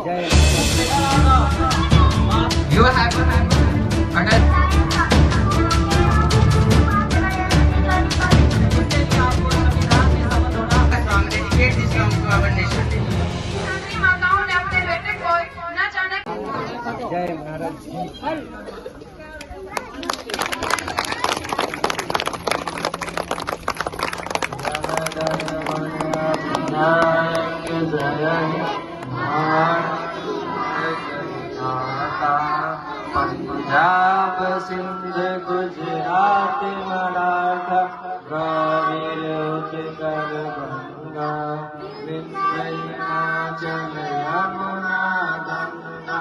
You have dedicate this song to our nation. माताओं ने अपने बेटे को न जाने जय महाराज जी। पंजाब सिंध गुजरात मराठा द्राविड़ उत्कल गंगा विंध्य हिमाचल यमुना गंगा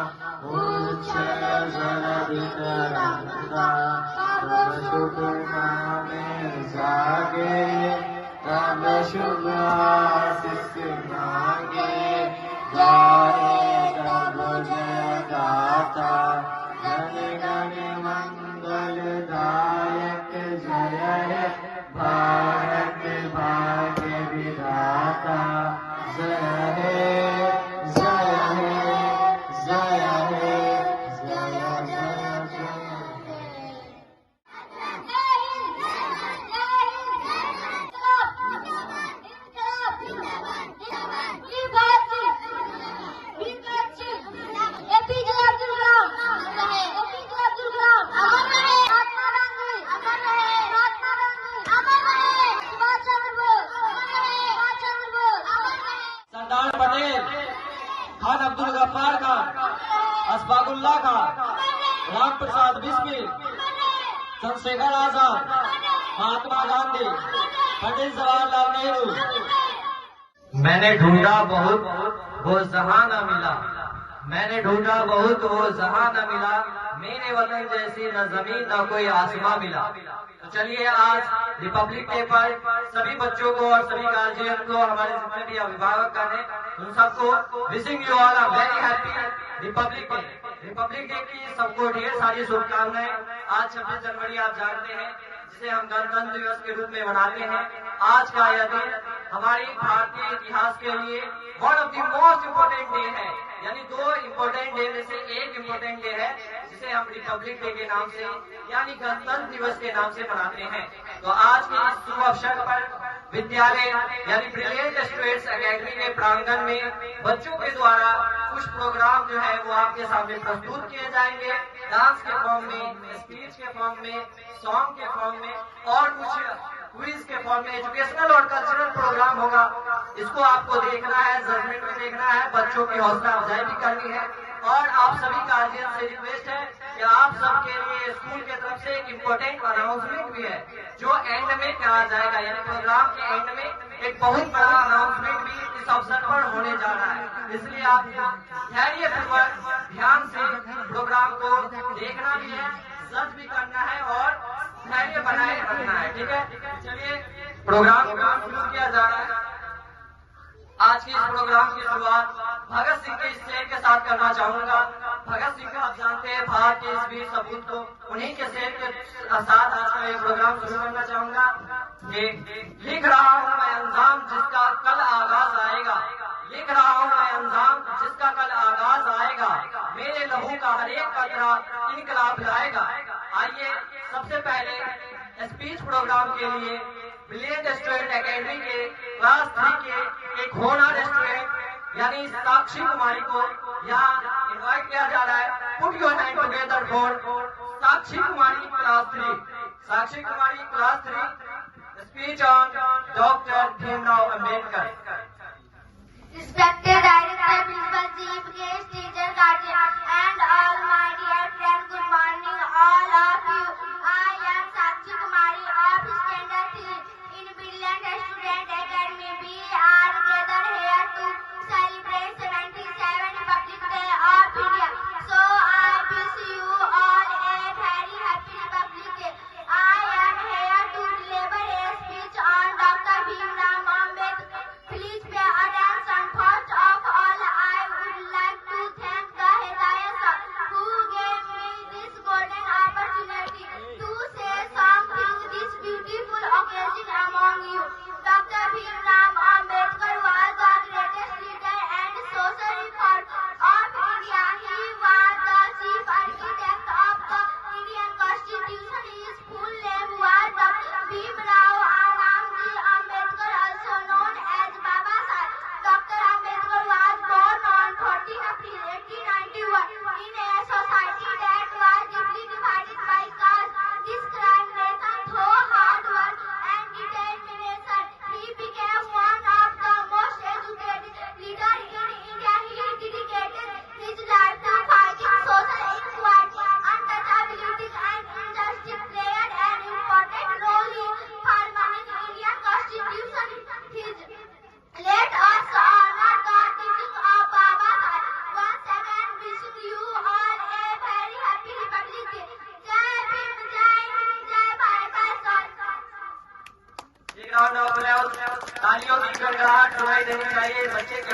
उच्चल जलधि तरंगा तब शुभ नामे जागे तब शुभ आशीष मांगे गाए तब जय गाता जन गण मंगल दायक जय हे भारत भाग्य विधाता जय हे जय हे जय हे जय जय जय सरदार पटेल, खान अब्दुल गफ्फार खान, असफाकुल्लाह खान, राम प्रसाद बिस्मिल, चंद्रशेखर आजाद, महात्मा गांधी, पंडित जवाहरलाल नेहरू। मैंने ढूंढा बहुत वो जहां न मिला, मैंने ढूंढा बहुत वो जहां न मिला, मेरे वतन जैसी न जमीन न कोई आसमां मिला। तो चलिए आज रिपब्लिक डे पर सभी बच्चों को और सभी गार्जियन को, हमारे जितने भी अभिभावक हैं, उन सबको wishing you all a very happy Republic day. Republic day की सबको ढेर सारी शुभकामनाएं। आज 26 जनवरी आप जानते हैं जिसे हम गणतंत्र दिवस के रूप में मनाते हैं। आज का यह दिन हमारे भारतीय इतिहास के लिए one of the most important day है, यानी 2 इम्पोर्टेंट डे में से एक इम्पोर्टेंट डे है जिसे हम रिपब्लिक डे के नाम से यानी गणतंत्र दिवस के नाम से मनाते हैं। तो आज के इस शुभ अवसर पर विद्यालय यानी ब्रिलियंट स्टूडेंट्स एकेडमी के प्रांगण में बच्चों के द्वारा कुछ प्रोग्राम जो है वो आपके सामने प्रस्तुत किए जाएंगे, डांस के फॉर्म में, स्पीच के फॉर्म में, सॉन्ग के फॉर्म में और कुछ क्विज के फॉर्म में। एजुकेशनल और कल्चरल प्रोग्राम होगा, इसको आपको देखना है, जजमेंट में देखना है, बच्चों की हौसला अफजाई भी करनी है। और आप सभी गार्जियन से रिक्वेस्ट है कि आप सबके लिए स्कूल की तरफ से एक इम्पोर्टेंट अनाउंसमेंट भी है जो एंड में करा जाएगा, यानी प्रोग्राम के एंड में एक बहुत बड़ा अनाउंसमेंट भी इस अवसर पर होने जा रहा है। इसलिए आप धैर्यपूर्वक ध्यान से प्रोग्राम को देखना भी है, सर्च भी करना है और धैर्य बनाए रखना है। ठीक है, चलिए प्रोग्राम शुरू किया जा रहा है। आज के इस प्रोग्राम की शुरुआत भगत सिंह के शेर के साथ करना चाहूंगा। भगत सिंह को आप जानते हैं, भारत के इस वीर सपूत को, उन्हीं के शेर के साथ आज का ये प्रोग्राम शुरू करना चाहूंगा। लिख रहा हूँ मैं अंजाम जिसका कल आगाज आएगा, लिख रहा हूँ मैं अंजाम जिसका कल आगाज आएगा, मेरे लहू का हर एक कतरा इनकलाब लाएगा। आइए सबसे पहले स्पीच प्रोग्राम के लिए ब्रिलियंट स्टूडेंट एकेडमी के क्लास 3 के एक होनर स्टूडेंट यानी साक्षी कुमारी को यहाँ इनवाइट किया जा रहा है। Put your hand together for Sakshi Kumari class 3। Sakshi Kumari class 3 speech on doctor Bhimrao Ambedkar. Respected Director, Principal, Chief Guest, Teacher, Guardian, and all my dear friends, good morning all of you. I am Sakshi Kumari of Standard 3 in Brilliant Student Academy. We are gathered here to celebrate 77 Republic Day of India. So I wish you all a very happy Republic Day. I am here to deliver a speech on Dr. Bhimrao Ambedkar. Please pay attention. First of all, I would like to thank the Hidayat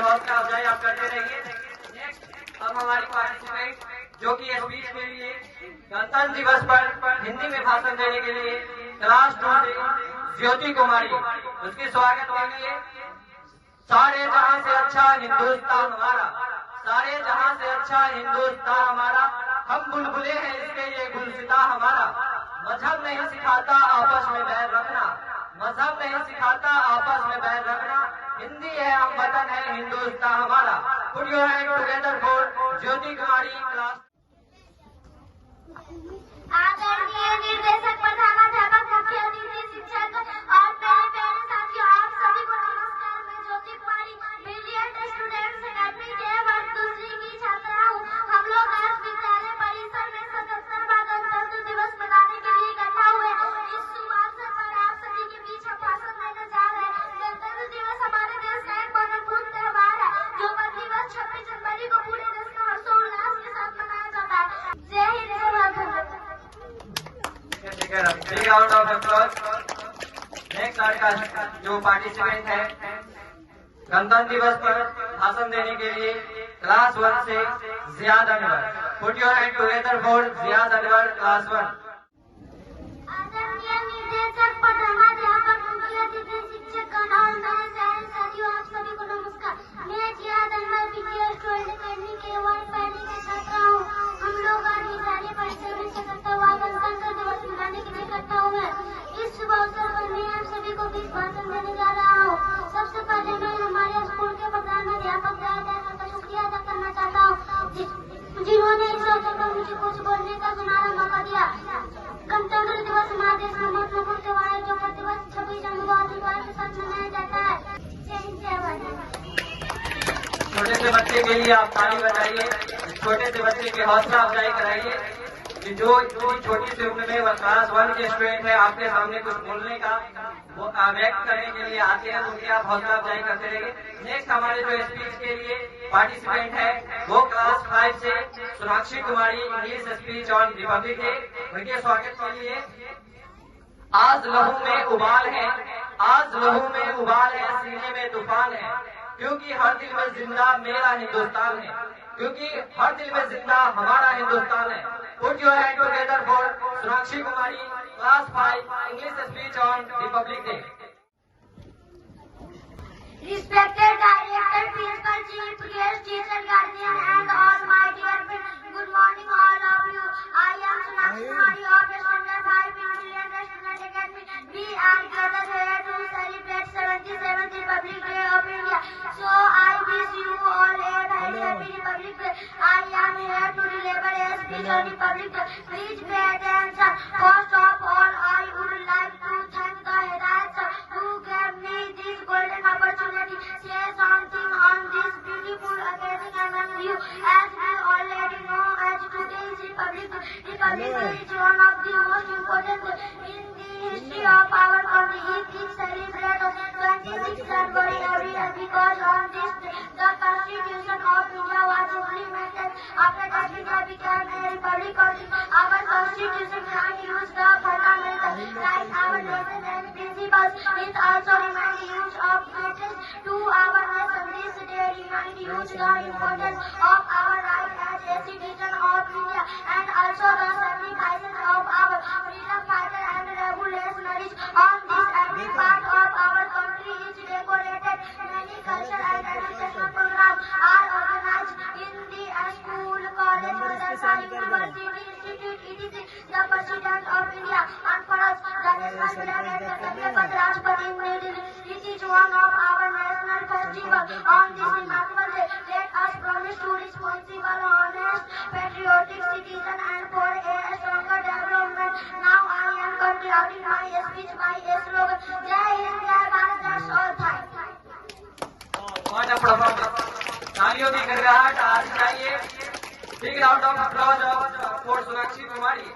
हौसला अफजाई आप करते रहिए। Next अब हमारी participant जो कि speech के लिए गणतंत्र दिवस पर हिंदी में भाषण देने के लिए क्लास 2 से ज्योति कुमारी, उसके स्वागत के लिए सारे जहां से अच्छा हिंदुस्तान हमारा, सारे जहां से अच्छा हिंदुस्तान हमारा, हम बुलबुले हैं इसके ये गुलसिता हमारा, मजहब नहीं सिखाता आपस में बैर रखना, मजहब नहीं सिखाता आपस में बैर रखना, हिंदी है हम वतन है हिंदुस्तान हमारा। Put your hand together for Jyoti Kumari class. आदरणीय निर्देशक, प्रधानाध्यापक, मुख्य अतिथि, शिक्षक और प्यारे प्यारे साथियों, आप सभी को नमस्कार। मैं ज्योति कुमारी ब्रिलियंट स्टूडेंट्स अकेडमी के वर्ग दूसरी की छात्रा हूँ। हम लोग आज विद्यालय परिसर में 77वां गणतंत्र दिवस मनाने के लिए इकट्ठा हुए। इस शुभ अवसर पर आप सभी के बीच हम भाषण देने जा रहे हैं। गणतंत्र दिवस हमारे देश का एक महत्वपूर्ण त्योहार है जो प्रतिवर्ष 26 जनवरी को पूरे देश में हर्षोल्लास के साथ मनाया जाता है। जय हिंद, जय Bharat. Round of applause. Next आज का जो पार्टिसिपेंट है गणतंत्र दिवस पर भाषण देने के लिए क्लास 1 से Ziyad Anwar. Put your hand together for Ziyad Anwar class 1। आदरणीय निर्देशक, प्रधानाध्यापक, मुख्य अतिथि, शिक्षक और मेरे प्यारे साथियों, आप सभी को नमस्कार। मैं Ziyad Anwar BTS student academy के वर्ग पहली की छात्रा हूँ। हम लोग आज विद्यालय परिसर में 77वां गणतंत्र दिवस मनाने के लिए इकट्ठा हुए। इस शुभ अवसर पर मैं आप सभी को बीच भाषण देने जा रहा हूँ। सबसे पहले मैं हमारे स्कूल के प्रधानाध्यापक का शुक्रिया अदा करना चाहता हूँ जिन्होंने इस अवसर पर मुझे कुछ बोलने का सुनहरा मौका दिया। गणतंत्र दिवस हमारे देश का महत्वपूर्ण त्योहार है जो प्रतिवर्ष 26 जनवरी के साथ मनाया जाता है। जय हिंद, जय भारत। छोटे से बच्चे के लिए आप ताली बजाइए, छोटे से बच्चे की हौसला अफजाई कराइए कि जो छोटी सी उम्र में वह क्लास 1 के स्टूडेंट है, आपके सामने कुछ बोलने का वो व्यक्त करने के लिए आते हैं, तो उनकी आप हौसला अफजाई करते रहिए। नेक्स्ट हमारे जो स्पीच के लिए पार्टिसिपेंट है वो क्लास 5 से Sonakshi Kumari, English speech on Republic Day, उनके स्वागत के लिए आज लहू में उबाल है, आज लहू में उबाल है, सीने में तूफान है, क्योंकि हर दिल में जिंदा मेरा हिंदुस्तान है, क्योंकि हर दिल में जिंदा हमारा हिंदुस्तान है। Put your hand together for Sonakshi Kumari class 5 English speech on Republic day. Respected director, principal, chief guest, teacher, guardian, and all my dear friends, good morning all of you. I am Sonakshi Kumari of Standard 5 Brilliant Student Academy. We are gathered here to celebrate 77th Republic Day of India. So I wish you all a very happy Republic Day. I am here to deliver a speech on Republic Day. Please pay attention. First of all, I would like to thank the Hidayat sir who gave me this golden opportunity. Say something on this beautiful occasion among you. As we already know, as today is Republic Day is one of the most important in the history of our country. It is celebrated on 26 January every year because on this day, the Constitution of India was implemented. After that, India became a republic country. Our Constitution can use the fundamental rights, our laws and principles. It also reminds use of greatest to our nation. This day reminds you the importance of our right as a citizen of India and also the sacrifices of our freedom fighter and revolutionaries. On this every part of our country is decorated. Many cultural and educational programs are organized in the school, college, madrasa, university, institute, etc. The President of India unfurls the national flag at the Sabya Rashtrapati Meeting. It is one of our national festival. On this remarkable day, let us promise to responsible, honest, patriotic citizen and for a stronger development. Now I am concluding my speech by a slogan. Jai Hind, Jai Bharat. That's all. Thanks. What a performance! तालियों की गड़गड़ाहट आज चाहिए। Big round of applause for Sonakshi Kumari.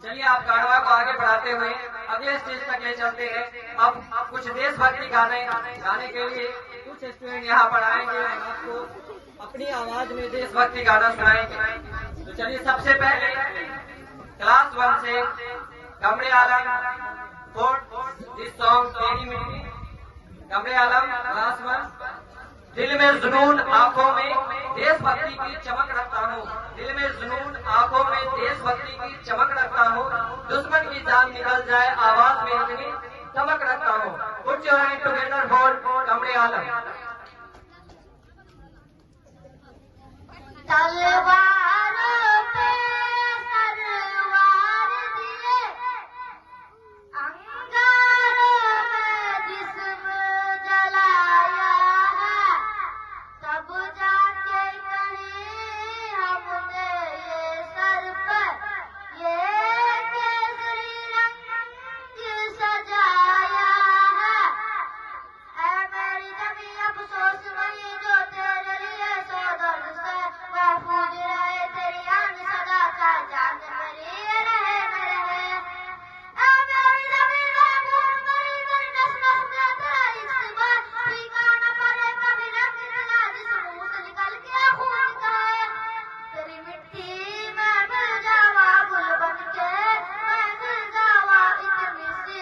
चलिए आप कारवा को आगे बढ़ाते हुए अगले स्टेज तक ले चलते हैं। अब कुछ देशभक्ति गाने के लिए कुछ स्टूडेंट यहाँ पर आएंगे और आपको अपनी आवाज में देशभक्ति गाना सुनाएंगे। तो चलिए सबसे पहले क्लास 1 से कमरे आलम फॉर दिस सॉन्ग तेरी मिट्टी। कमरे आलम क्लास 1 दिल में जुनून आंखों में देशभक्ति की चमक रखता हूँ, दिल में जुनून आंखों में देशभक्ति की चमक रखता हूँ, दुश्मन की जान निकल जाए आवाज में इतनी चमक रखता हूँ। Put your hand together for कमरे आलम। तलवारों पे तलवार दिए, अंगारों में जिस्म जलाया है, तब जाके कहीं हमने ये सर पर ये केसरी रंग सजाया है। ऐ मेरी जमी अफसोस वही जो तेरे लिए सौ दर्द से महफूज रहे, तेरी आन सदा का जान मेरी रहे न रहे। ऐ मेरी जमी महबूब मेरी मेरी नस नस में तेरा इश्क फीका न पड़े कभी रंग मिला जिस्म से निकल के खून कहे। तेरी मिट्टी में मिल जावा गुल बन के, मैं मिल जावा इतनी सी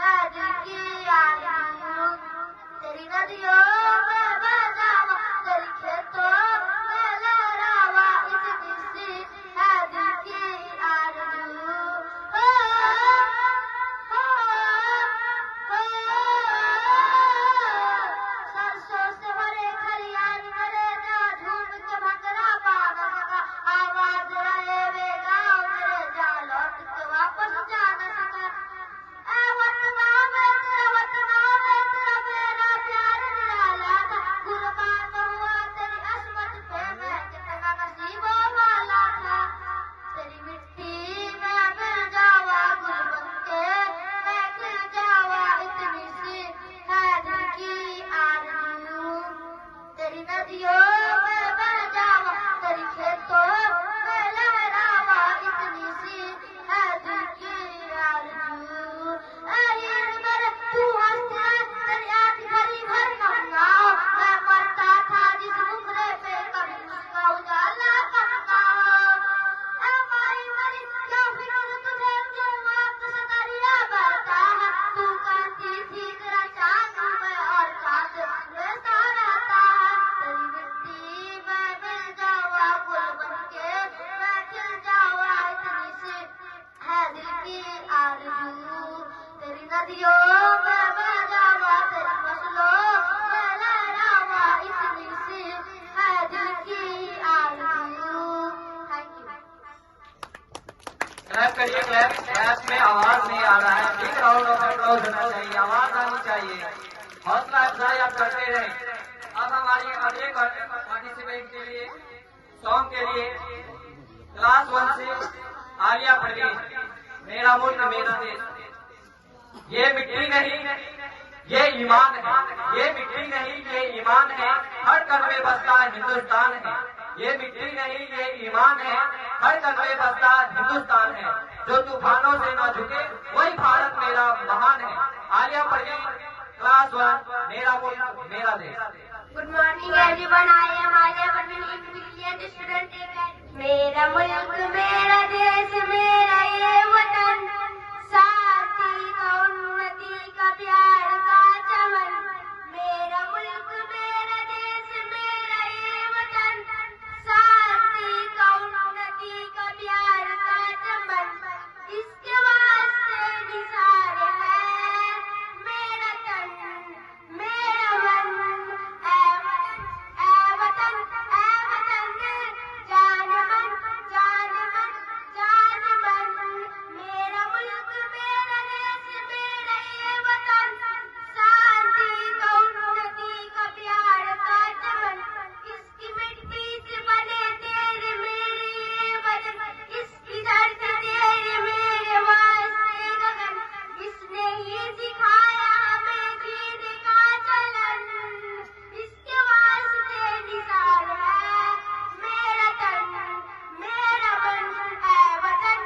है दिल की आरज़ू। तेरी नदियों में बह जावा, तेरी खेतों में लहरावा, इतनी सी है दिल की आरज़ू। हो, हो, हो, सरसों से भरे खलियान मेरे जा झूम के भंगरा पा न सका, आवाज रहे वे गाँव मेरे जा लौट के वापस जा न सका। ऐ वतना में तेरा मेरा प्यार निराला था, कुर्बान हुआ तेरी अजमत पे मैं कितना नसीबों वाला था। तेरी मिट्टी में मिल जावा गुल बन के, मैं खिल जावा इतनी सी है दिल की आरज़ू। तेरी नदियों में बह जावा, तेरी खेतों में लहरावा, इतनी सी है दिल की आरज़ू। ऐ हीर मेरे तू हंसती रहे, तेरी आँख भरी भर कहूँगा, मैं मरता था जिस मुखड़े पे कभी उसका उजाला कहूँगा। ऐ माई मेरी क्या फिक्र तुझे क्यों आँख से दरिया बहता है, तू कहती थी तेरा चाँद में और चाँद में सा रहता है। तेरी मिट्टी में मिल जावा गुल बन के, मैं खिल जावा इतनी सी है दिल की आरज़ू। तेरी नदियों में बह जावा, तेरी फसलों में लहरावा, इतनी सी है दिल की आरज़ू। Thank you. क्लैप करिए, क्लैप। क्लैप में आवाज नहीं आ रहा है, बिग राउंड ऑफ अप्लॉज होना चाहिए, आवाज आनी चाहिए, हौसला अफजाई आप करते रहें। अब हमारी अगले पार्टिसिपेंट के लिए सॉन्ग के लिए क्लास 1 से आलिया परवीन, मेरा मुल्क मेरा देश। ये मिट्टी नहीं ये ईमान है, ये मिट्टी नहीं ये ईमान है, हर कण में बसता हिंदुस्तान है। ये मिट्टी नहीं ये ईमान है, हर कण में बसता हिंदुस्तान है। जो तूफानों से न झुके वही भारत मेरा महान है। आलिया परवीन, क्लास 1, मेरा मुल्क मेरा देश। Good morning everyone, I am Alia Parveen, brilliant student. मेरा मुल्क मेरा देश मेरा ये वतन, शांति का उन्नति का प्यार का चमन। मेरा मुल्क मेरा देश मेरा ये वतन, शांति का उन्नति का प्यार का चमन। इसके वास्ते निसार है मेरा तन मेरा मन। ऐ वतन जान मन जान मन जान मन। मेरा मुल्क मेरा देश मेरा ये वतन, शांति का उन्नति का प्यार का चमन। इसकी मिट्टी से बने तेरे मेरे ये वतन, इसकी धरती तेरे मेरे वास्ते गगन। इसने ही सिखाया हमें जीने का चलन, इसके वास्ते निसार है मेरा तन मेरा मन। ऐ वतन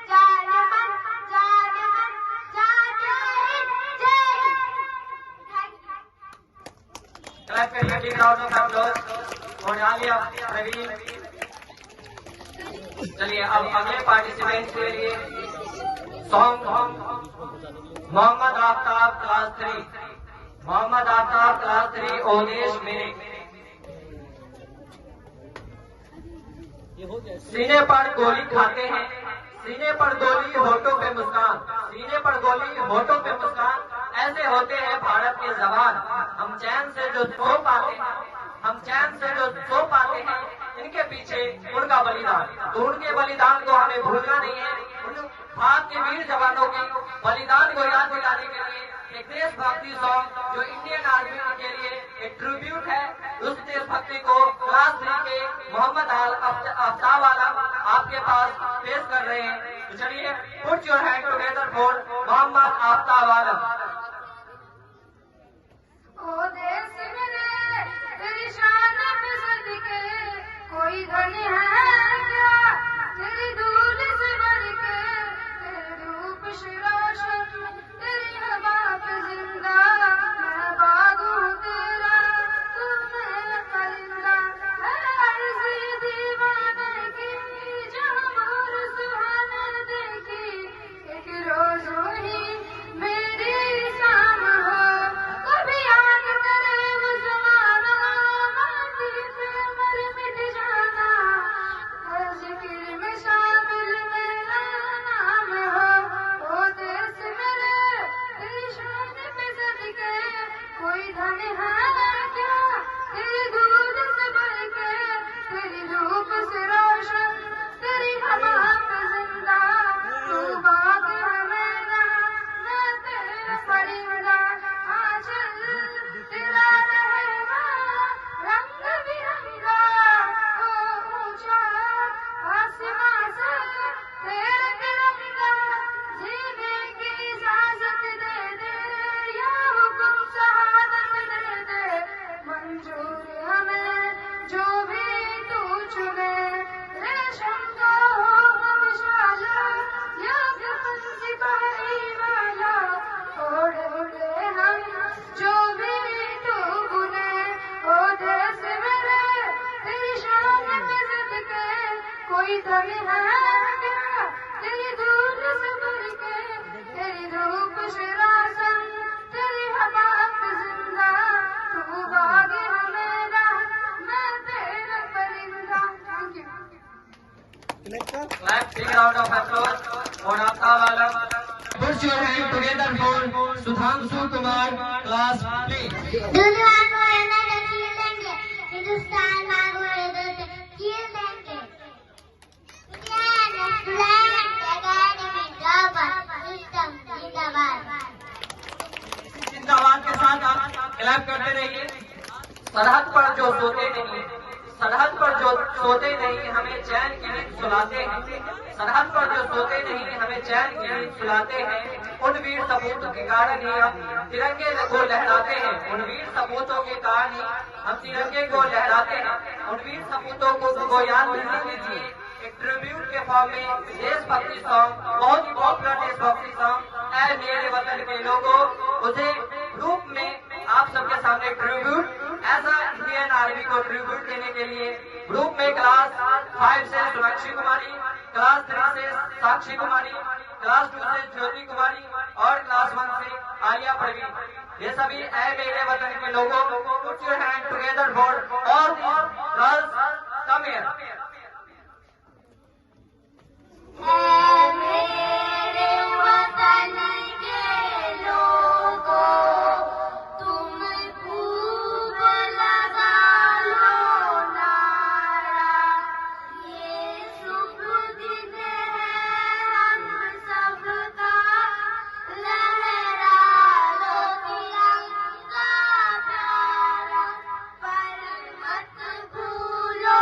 जान मन जान मन जान हिंद जय हिंद। क्लैप करिए, बिग राउंड ऑफ अप्लॉज और आलिया परवीन। चलिए अब अगले पार्टिसिपेंट के लिए song Mohammad Aftab, class 3। Mohammad Aftab class 3 ओदेश में। सीने पर गोली खाते हैं, सीने पर गोली होठों पे मुस्कान, सीने पर गोली होठों पे मुस्कान, ऐसे होते हैं भारत के जवान। हम चैन से जो सो पाते हैं, हम चैन से जो सो पाते हैं, इनके पीछे उनका बलिदान, तो उनके बलिदान को हमें भूलना नहीं है। उन भारत के वीर जवानों के बलिदान को याद दिलाने के लिए एक देशभक्ति सॉन्ग जो इंडियन आर्मी के लिए एक ट्रिब्यूट है, उस देशभक्ति को क्लास 3 के मोहम्मद आफ्ताब आलम आपके पास पेश कर रहे हैं। तो चलिए, put your hand together for Mohammad Aftab Alam. ओ देश मेरे तेरी शान पे सदके कोई धन है क्या, तेरी धूल से भर के तेरे धूप से रोशन, तेरी हवा पे जिंदा मैं बाग हूँ तेरा, तू मेरा परिंदा है अर्ज़ दीवाने की, जहाँ मोर सुहाने देखी एक रोज वही मेरी शाम हो। कभी याद करे वो ज़माना, माटी पे मर मिट जाना, हर ज़िक्र में शामिल मेरा नाम हो। ओ देश मेरे तेरी शान पे सदके कोई धन है क्या, तेरी धूल से भर के तेरी धूप से रोशन, तेरी हवा पे जिंदा तू बाग है मेरा, मैं तेरा परिंदा। आंचल तेरा रहेगा रंग बिरंगा, ओ ऊंचा आसमां से तेरा तिरंगा, जीने की इजाजत दे दे या हुक्म शहादत दे दे, मंजूर हमें जो भी तू चुने, रेशम का हो मशाला या कफन सिपाही वाला, ओढ़े उड़े हम जो भी तू बुने। ओ देश मेरे तेरी शान पे सदके कोई धन है क्या, तेरी धूल से भर के तेरी धूप से रोशन, तेरी हवा पे जिंदा तू बाग है मेरा, मैं तेरा परिंदा। Thank you. Let's take a round of applause for Aftab Alam. Put your hand together for Sudhanshu Kumar, class 3. दुनिया को हमारा खील देंगे, हिंदुस्तान मांगो इधर से खील देंगे। इंडियन फ्लैग एकेडमी जिंदाबाद, सिस्टम जिंदाबाद। जिंदाबाद के साथ आप क्लैप करते रहिए। सरहद पर जो सोते नहीं, सरहद पर जो सोते नहीं हमें चैन की नींद सुलाते हैं, सरहद पर जो सोते नहीं हमें चैन की नींद सुलाते हैं, उन वीर सपूतों के कारण ही हम तिरंगे को लहराते हैं, उन वीर सपूतों के कारण ही हम तिरंगे को लहराते हैं, उन वीर सपूतों को याद करने के लिए एक ट्रिब्यूट के फॉर्म में देशभक्ति सॉन्ग, बहुत ही पॉपुलर देशभक्ति सॉन्ग ऐ मेरे वतन के लोगों, उसे रूप में आप सबके सामने tribute as a Indian army को ट्रिब्यूट देने के लिए ग्रुप में क्लास 5 से सोनाक्षी कुमारी, क्लास 3 से साक्षी कुमारी, क्लास 2 से ज्योति कुमारी और क्लास 1 से आलिया परवीन। ये सभी ऐ मेरे वतन के लोगों, put your hand together for all girls come here. ऐ मेरे वतन के लोगों, तुम खूब लगा लो नारा, ये शुभ दिन है हम सबका, लहरा लो तिरंगा प्यारा, पर मत भूलो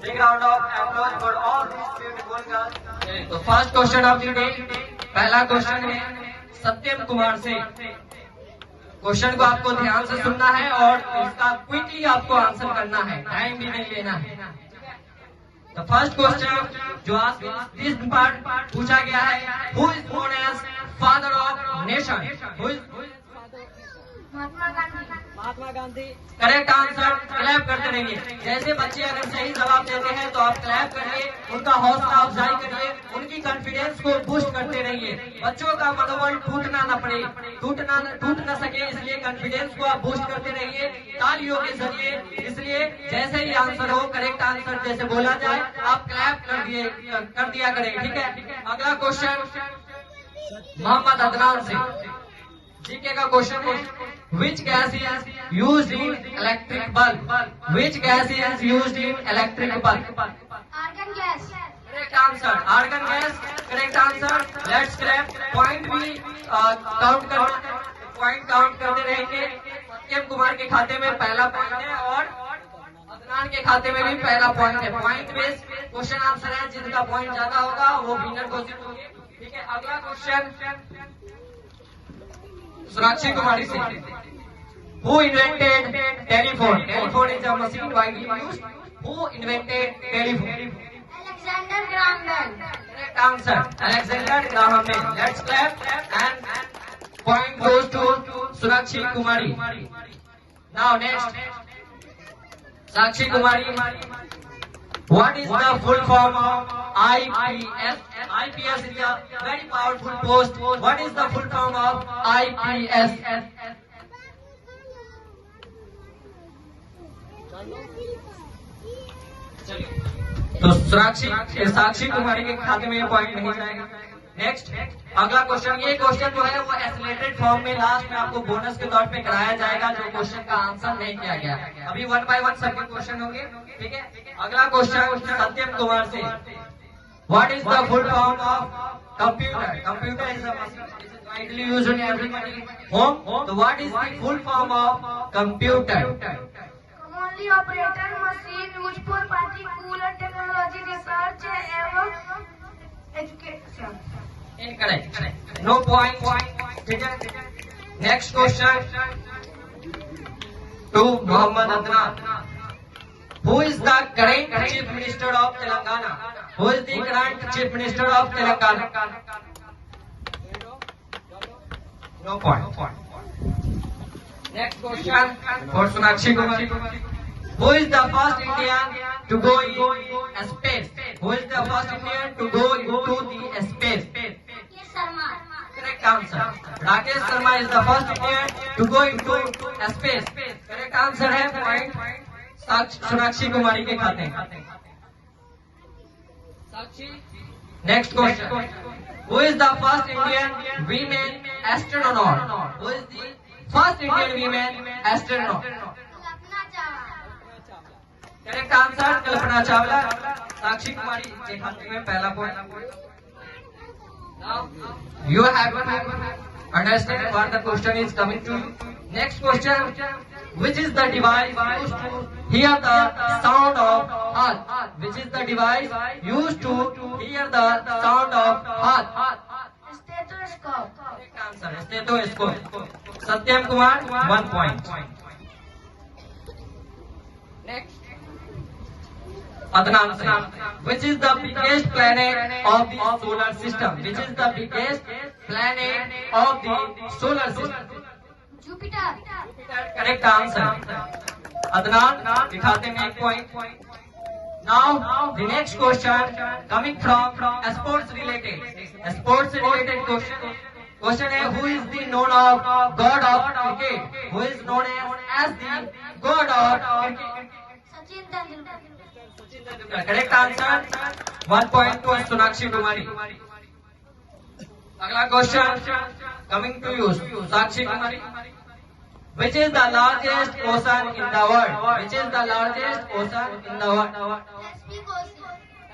Big round of applause for all these beautiful girls. तो first question of the day, पहला क्वेश्चन है सत्यम कुमार से। क्वेश्चन को आपको ध्यान से सुनना है और इसका क्विकली आपको आंसर करना है, टाइम भी नहीं लेना है। द फर्स्ट क्वेश्चन जो आज दिस पार्ट पूछा गया है, who is known as father of nation? Who is Mahatma Gandhi. Mahatma Gandhi. Correct answer, clap करते रहिए। जैसे बच्चे अगर सही जवाब देते हैं तो आप क्लैप करिए, उनका हौसला अफजाई करिए, उनकी कॉन्फिडेंस को बूस्ट करते रहिए। बच्चों का मनोबल टूटना न पड़े, टूट न सके, इसलिए कॉन्फिडेंस को आप बूस्ट करते रहिए तालियों के जरिए। इसलिए जैसे ही आंसर हो, करेक्ट आंसर जैसे बोला जाए, आप क्लैप कर दिया करें, ठीक है। अगला क्वेश्चन मोहम्मद अदनान से, जीके का क्वेश्चन है, which gas is used in electric bulb? Which gas is used in electric bulb? Argon gas. Correct answer, argon gas, correct answer. Let's clap. Point भी काउंट करते रहेंगे। सत्यम कुमार के खाते में पहला पॉइंट है और अदनान के खाते में भी पहला पॉइंट है। पॉइंट बेस्ड क्वेश्चन आंसर है, जिनका पॉइंट ज्यादा होगा वो विनर घोषित होंगे, ठीक है। अगला क्वेश्चन सोनाक्षी कुमारी से, who invented telephone? Telephone is a machine widely used. Who invented telephone? Alexander Graham Bell. Correct answer, Alexander Graham Bell. Let's clap and point goes to Sonakshi Kumari. Now next, Sakshi Kumari, what is the full form of IPS? IPS is a very powerful post. What is the full form of IPS? तो साक्षी कुमारी के खाते में ये point नहीं जाएगा। Next, अगला question, ये question जो है वो एस्केलेटेड फॉर्म में लास्ट में आपको बोनस के तौर पे कराया जाएगा, जो क्वेश्चन का आंसर नहीं किया गया। अभी 1 बाय 1 सबके क्वेश्चन होंगे, ठीक है। अगला क्वेश्चन सत्यम कुमार से, what is the full form of computer? Computer is a machine widely used in everybody home. तो what is the full form of computer? Commonly operator machine use for particular technology research एवं education. Incorrect, no point, ठीक है। Next question to Mohammad Adnan, who is the current chief minister of Telangana? Who is the current chief minister of Telangana? No point. Next question for Sonakshi Kumari, who is the first Indian to go in space? Who is the first Indian to go into the space? Rakesh Sharma. Correct answer. Rakesh Sharma is the first Indian to go into space. Correct answer है point Sonakshi Kumari के खाते। Next question, who is the first Indian women astronaut? Who is the first Indian women astronaut? Kalpana Chawla. Correct answer, Kalpana Chawla. Sakshi Kumari के खाते में पहला point. You have to understand what the question is coming to you. Next question, which is the device used to hear the sound of heart? Which is the device used to hear the sound of heart? Stethoscope. Correct answer, stethoscope. Satyam Kumar 1 point. Next, Adnan Singh, which is the biggest planet of the solar system? Which is the biggest planet of the solar system? Jupiter. Correct answer. Adnan दिखाते में 1 point. Now the next question coming from sports related question. Question है, who is the known of god of cricket? Who is known as the god of cricket? Sachin Tendulkar. Correct answer, 1 point to Sonakshi Kumari. अगला question coming to you Sakshi Kumari, which is the largest ocean in the world? Which is the largest ocean in the world?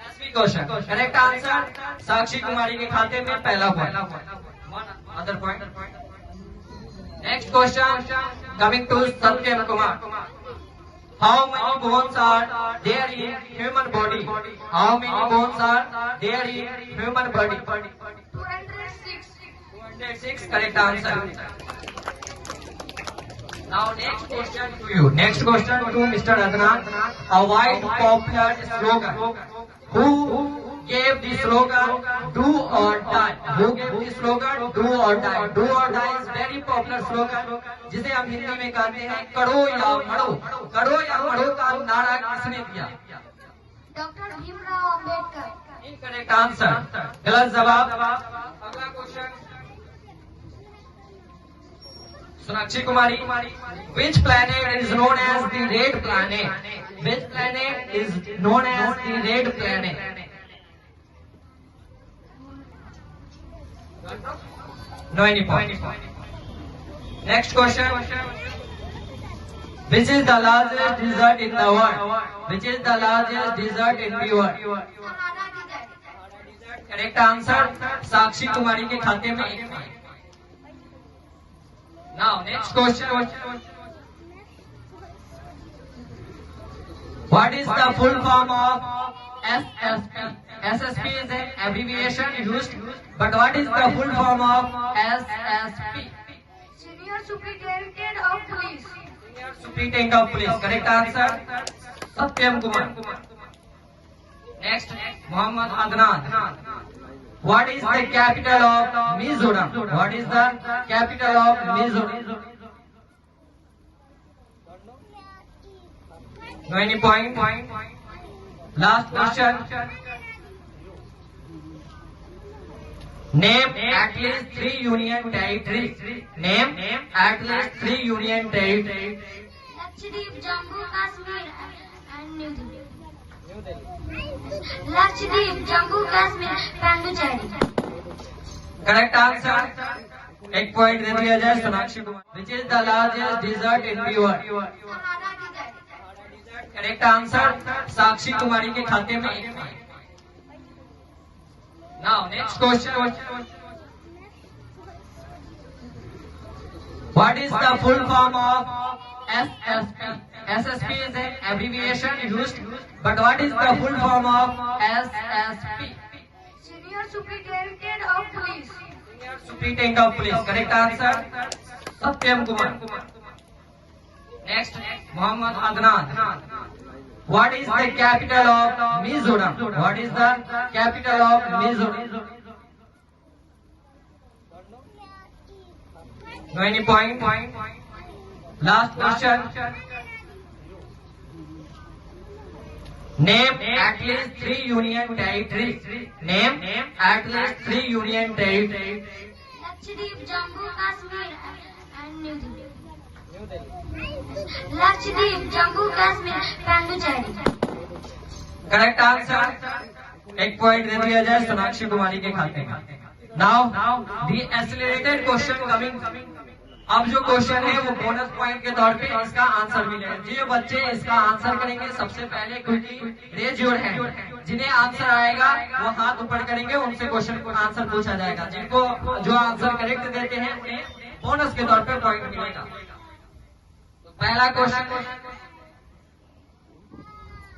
Pacific Ocean. Correct answer, Sakshi Kumari के खाते में पहला point. Other point. Next question coming to Satyam Kumar, How many bones are there in human body? How many bones are there in human body? 206. 206, correct answer. Now next question to you. Next question to Mr. Adnan. A wide popular slogan. Who gave the slogan "Do or Die"? Who gave the slogan "Do or Die"? Do or Die is very popular slogan, जिसे हम हिंदी में कहते हैं करो या मरो। करो या मरो का नारा किसने दिया? Doctor Bhimrao Ambedkar. Incorrect answer, गलत जवाब। अगला question Sonakshi Kumari, which planet is known as the red planet? Which planet is known as the red planet? No any point. Next question. Which is the largest desert in the world? Which is the largest desert in the world? Sahara desert. Correct answer, Sakshi Kumari के खाते में एक point. Now next question. What is the full form of SSP? SSP is an abbreviation used, but what is the full form of SSP? Senior Superintendent of Police। Superintendent of Police. Correct answer, Satyam Kumar. Next, Mohammad Adnan. What is the capital of Mizoram? What is the capital of Mizoram? No any point. Last question. Name at least 3 union territories. Name at least 3 union territories. Lakshadweep, Jammu Kashmir and New Delhi। Lakshadweep, Jammu Kashmir, Pondicherry. Correct answer. एक point दे दिया जाए Sonakshi Kumar. Which is the largest desert in the world? Sahara desert. Correct answer, Sakshi Kumari के खाते में एक point. Now next question. What is the full form of SSP? SSP is an abbreviation used, but what is the full form of SSP? Senior Superintendent of Police। Superintendent of Police. Correct answer, Satyam Kumar. Next, Mohammad Adnan. What is the capital of Mizoram? What is the capital of Mizoram? No any point. Last question. Name at least 3 union territories. Name at least 3 union territories. Lakshadweep, Jammu Kashmir and New Delhi। Lakshadweep, Jammu Kashmir, Pondicherry. Correct answer, एक point दे दिया जाए सोनाक्षी कुमारी के खाते में। Now the accelerated question coming. अब जो question है वो बोनस पॉइंट के तौर पे इसका आंसर मिलेगा। जो बच्चे इसका आंसर करेंगे सबसे पहले क्विकली रेज योर हैंड। जिन्हें आंसर आएगा वो हाथ ऊपर करेंगे, उनसे क्वेश्चन को आंसर पूछा जाएगा। जिनको जो आंसर करेक्ट देते हैं उन्हें बोनस के तौर पे पॉइंट मिलेगा। पहला question,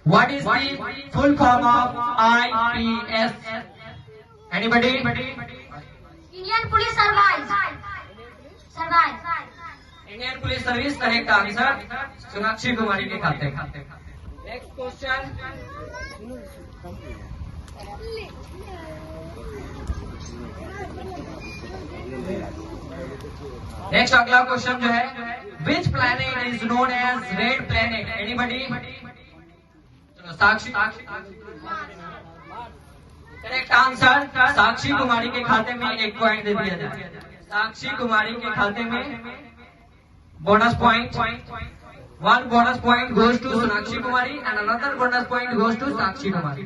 what is the full form of IPS? Anybody? Indian police service. Indian police service. Correct answer, Sonakshi Kumari के खाते। नेक्स्ट क्वेश्चन, नेक्स्ट अगला क्वेश्चन जो है, which planet is known as red planet? Anybody? चलो साक्षी। करेक्ट आंसर, साक्षी कुमारी के खाते में एक पॉइंट दे दिया जाए। साक्षी कुमारी के खाते में bonus point. 1 bonus point goes to Sonakshi Kumari and another bonus point goes to Sakshi Kumari.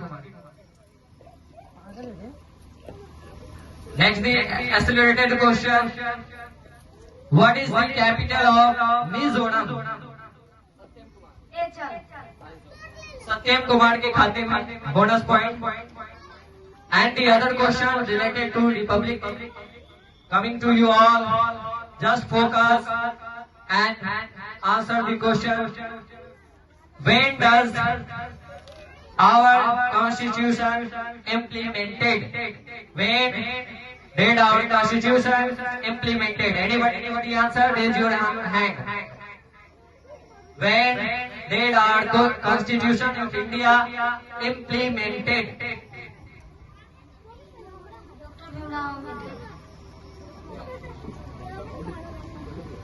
Next, the accelerated question. What is the capital of Mizoram? Satyam Kumar के खाते में bonus point. And the other question related to Republic coming to you all. Just focus and answer the question. When does our constitution implemented? When did our constitution implemented? Anybody answer? Raise your hand. When did our constitution of India implemented?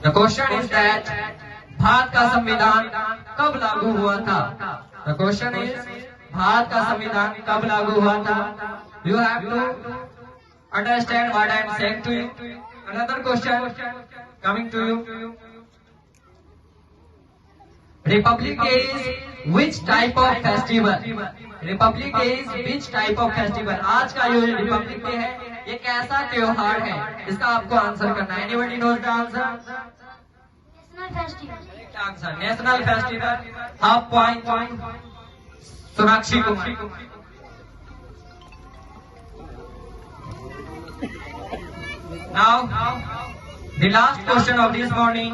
The question is that Bharat का संविधान कब लागू हुआ था? The question is Bharat का संविधान कब लागू हुआ था? You have to understand what I am saying to you. Another question coming to you. Republic is which type of festival? Republic is which type of festival? आज का जो रिपब्लिक डे है ये कैसा त्योहार है? इसका आपको आंसर करना है. Anybody knows the answer? Answer. National festival. Half point. Sonakshi Kumar. Now, the last question of this morning,